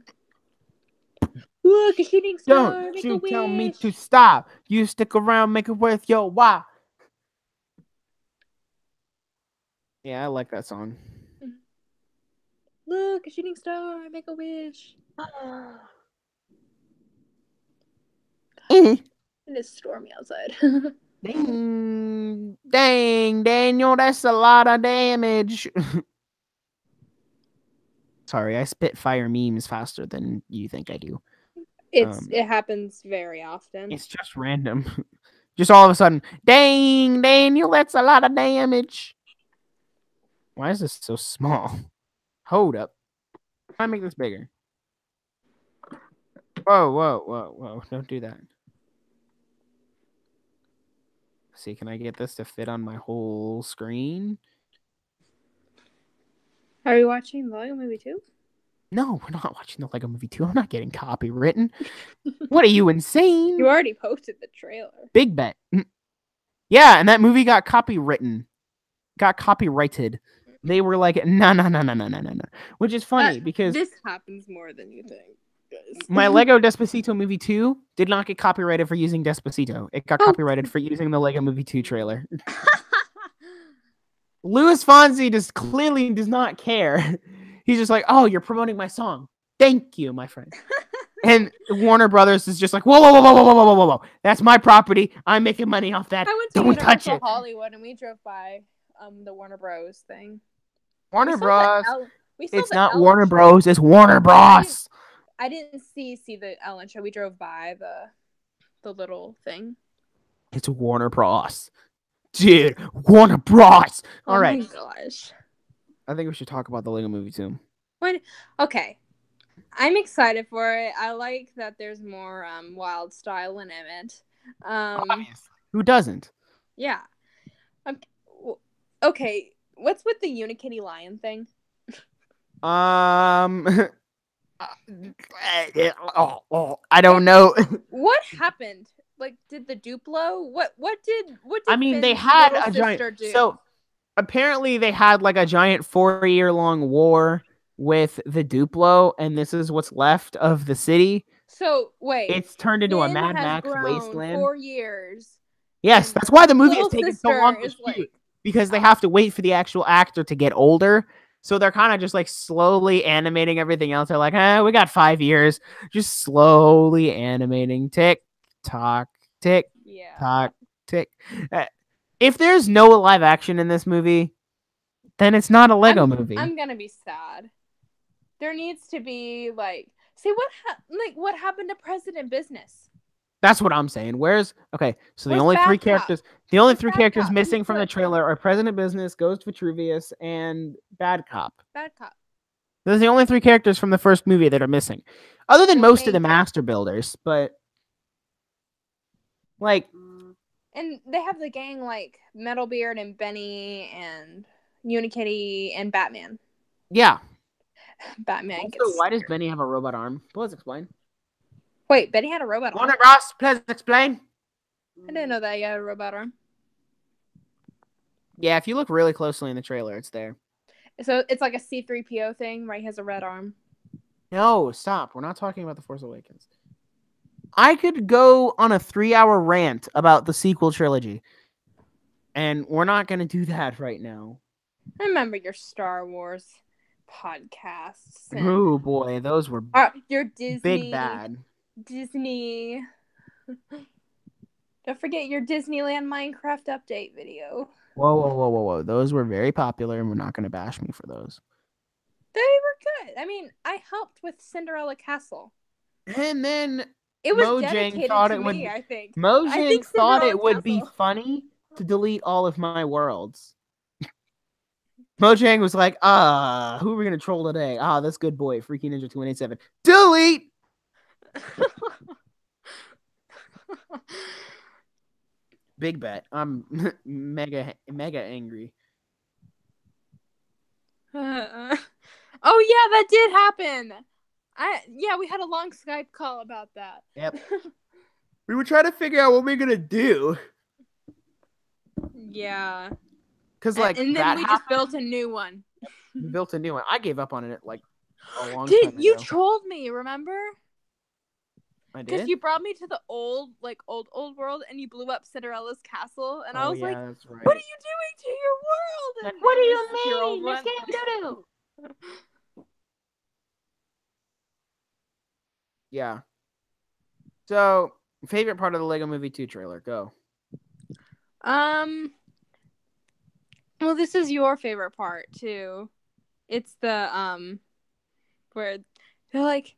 Look, a shooting star. Don't you tell me to stop. You stick around, make it worth your while. Yeah, I like that song. Look, a shooting star, make a wish. It is stormy outside. Dang, Daniel, that's a lot of damage. Sorry, I spit fire memes faster than you think I do. It happens very often. It's just random. Just all of a sudden, dang, Daniel, that's a lot of damage. Why is this so small? Hold up. Try to make this bigger. Whoa. Don't do that. Let's see, can I get this to fit on my whole screen? Are you watching the Lego Movie 2? No, we're not watching the Lego Movie 2. I'm not getting copywritten. What are you, insane? You already posted the trailer. Big bet. Yeah, and that movie got copywritten. Got copyrighted. They were like, no. Which is funny because this happens more than you think. My Lego Despacito Movie 2 did not get copyrighted for using Despacito. It got copyrighted for using the Lego Movie 2 trailer. Louis Fonsi just clearly does not care. He's just like, oh, you're promoting my song. Thank you, my friend. And Warner Brothers is just like, whoa. That's my property. I'm making money off that. I went to Don't touch it. Hollywood and we drove by the Warner Bros. Thing. Warner Bros. It's not Warner Bros. It's Warner Bros. I didn't see the Ellen show. We drove by the little thing. It's Warner Bros. Dude, Warner Bros. All right. Oh my gosh. I think we should talk about the Lego Movie too. What? Okay. I'm excited for it. I like that there's more wild style in it. Obviously. Who doesn't? Yeah. Okay. What's with the Unikitty lion thing? I don't know. What happened? Like, did the Duplo? What did I mean, Finn's they had little a giant. sister do? So apparently, they had like a giant 4-year-long war with the Duplo, and this is what's left of the city. So wait, it's turned into Finn a Mad has Max grown wasteland. 4 years. Yes, that's why the movie is taking so long to shoot, because they have to wait for the actual actor to get older. So they're kind of just like slowly animating everything else. They're like, we got 5 years, just slowly animating. Tick tock, tick tock, tick. If there's no live action in this movie, then it's not a Lego movie. I'm gonna be sad. There needs to be what happened to President Business? That's what I'm saying. So the only three characters missing from the trailer are President Business, Ghost Vitruvius, and Bad Cop. Those are the only 3 characters from the first movie that are missing, other than most of the Master Builders. But and they have the gang like Metalbeard and Benny and Unikitty and Batman. Yeah. Batman Also, gets why does scared. Benny have a robot arm? Please explain. Wait, Betty had a robot arm? Morning, Ross. Please explain. I didn't know that he had a robot arm. Yeah, if you look really closely in the trailer, it's there. So it's like a C-3PO thing where he has a red arm. No, stop. We're not talking about The Force Awakens. I could go on a 3-hour rant about the sequel trilogy. And we're not going to do that right now. I remember your Star Wars podcasts. Oh boy, those were your Disney. big bad. Disney. Don't forget your Disneyland Minecraft update video. Whoa. Those were very popular, and we're not going to bash me for those. They were good. I mean, I helped with Cinderella Castle. And then it was Mojang dedicated thought to it me, would. I think. Mojang thought it would be Castle. funny to delete all of my worlds. Mojang was like, who are we going to troll today? This good boy, Freaky Ninja 287. Delete! Big bet. I'm mega angry. Oh yeah, that did happen. We had a long Skype call about that. Yep. We were trying to figure out what we were gonna do. Yeah. Cause like and then we just built a new one. We built a new one. I gave up on it like a long time ago. You trolled me, remember? I did? Because you brought me to the old world and you blew up Cinderella's castle, and I was like, that's right. "What are you doing to your world?" And like, what do you mean? This game doo-doo. Yeah. So, favorite part of the Lego Movie 2 trailer? Go. Well, this is your favorite part too. It's the where they're like,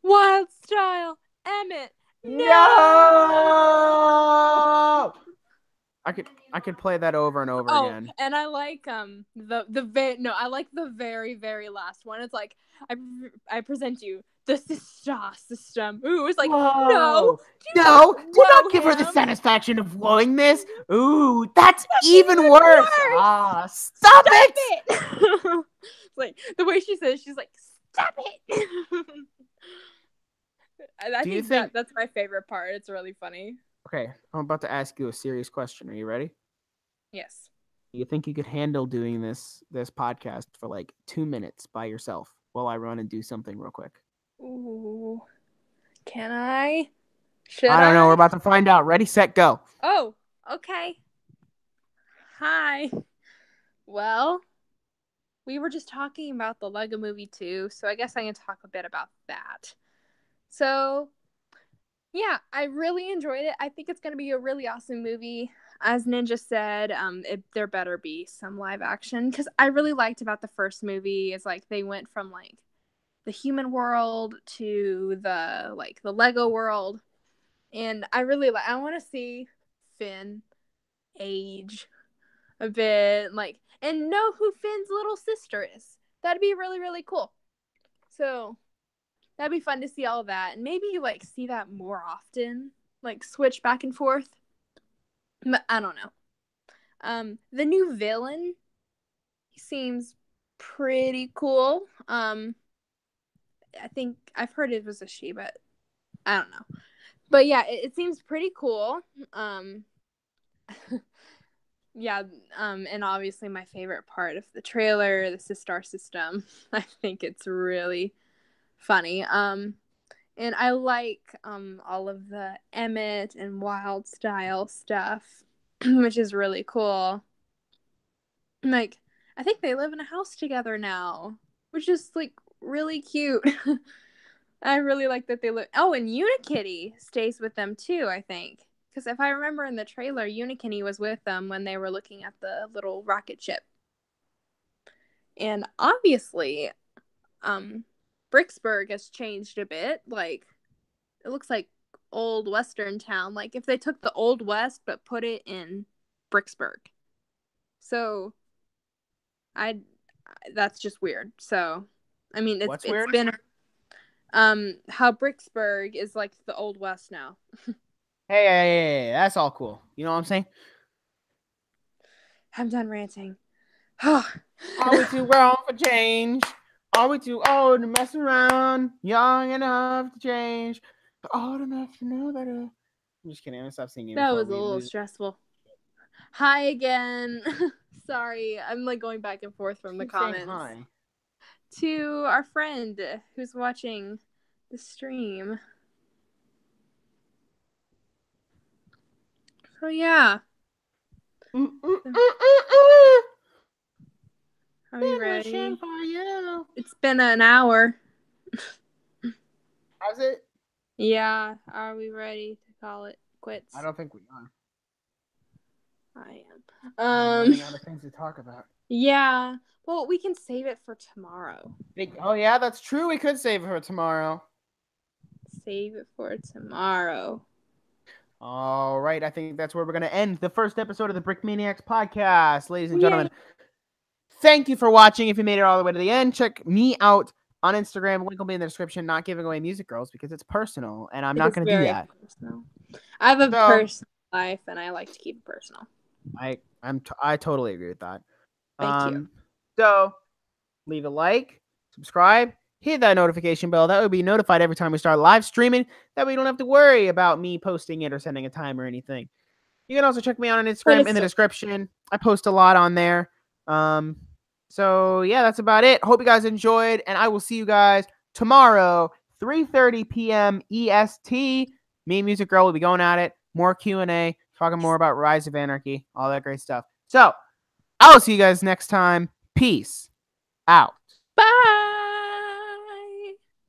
"Wild Style, Emmett, no!" I could play that over and over again. And I like I like the very, very last one. It's like, I present you the sister system. Ooh, it's like, Whoa. Do not give her the satisfaction of blowing this. Ooh, that's even worse. Stop it! It's like the way she says, she's like, stop it. I think that's my favorite part. It's really funny. Okay, I'm about to ask you a serious question. Are you ready? Yes. You think you could handle doing this podcast for like 2 minutes by yourself while I run and do something real quick? Ooh. Can I? Should I don't know. We're about to find out. Ready, set, go. Oh, okay. Hi. Well, we were just talking about the Lego Movie 2, so I guess I can talk a bit about that. So, yeah, I really enjoyed it. I think it's going to be a really awesome movie. As Ninja said, there better be some live action, because I really liked about the first movie is like they went from like the human world to the Lego world, and I want to see Finn age a bit, like, and know who Finn's little sister is. That'd be really, really cool. So that'd be fun to see all of that, and maybe like see that more often, like switch back and forth. But I don't know. The new villain, he seems pretty cool. I think I've heard it was a she, but I don't know. But yeah, it seems pretty cool. Yeah, and obviously my favorite part of the trailer, the Sistar system. I think it's really funny. And I like all of the Emmett and Wild Style stuff, which is really cool. Like, I think they live in a house together now, which is like really cute. I really like that they live. Oh, and Unikitty stays with them too, I think. Because if I remember in the trailer, Unikitty was with them when they were looking at the little rocket ship. And obviously, Bricksburg has changed a bit. Like, it looks like old Western town. Like, if they took the Old West but put it in Bricksburg. So, that's just weird. So, I mean, it's been how Bricksburg is like the Old West now. Hey, that's all cool. You know what I'm saying? I'm done ranting. Are we too grown for change? Are we too old to mess around? Young enough to change, but old enough to know better. I'm just kidding. I'm gonna stop singing That before was a we little lose. stressful. Hi again. Sorry, I'm like going back and forth from the Keep saying comments. hi. To our friend who's watching the stream. So yeah. Are we ready? For you. It's been an hour. How's it? Yeah. Are we ready to call it quits? I don't think we are. I am. I'm running out of things to talk about. Yeah. Well, we can save it for tomorrow. Oh yeah, that's true. We could save it for tomorrow. Save it for tomorrow. All right, I think that's where we're going to end the first episode of the Brick Maniacs podcast. Ladies and gentlemen, thank you for watching. If you made it all the way to the end, check me out on Instagram. Link will be in the description. Not giving away Music Girls because it's personal, and I'm not going to do that. Personal. I have a personal life, and I like to keep it personal. I totally agree with that. Thank you. So, leave a like, subscribe, hit that notification bell. That would be notified every time we start live streaming. That way you don't have to worry about me posting it or sending a time or anything. You can also check me out on Instagram in the description. I post a lot on there. So yeah, that's about it. Hope you guys enjoyed, and I will see you guys tomorrow, 3:30 p.m. EST. Me and Music Girl will be going at it. More Q&A, talking more about Rise of Anarchy, all that great stuff. So, I will see you guys next time. Peace out. Bye.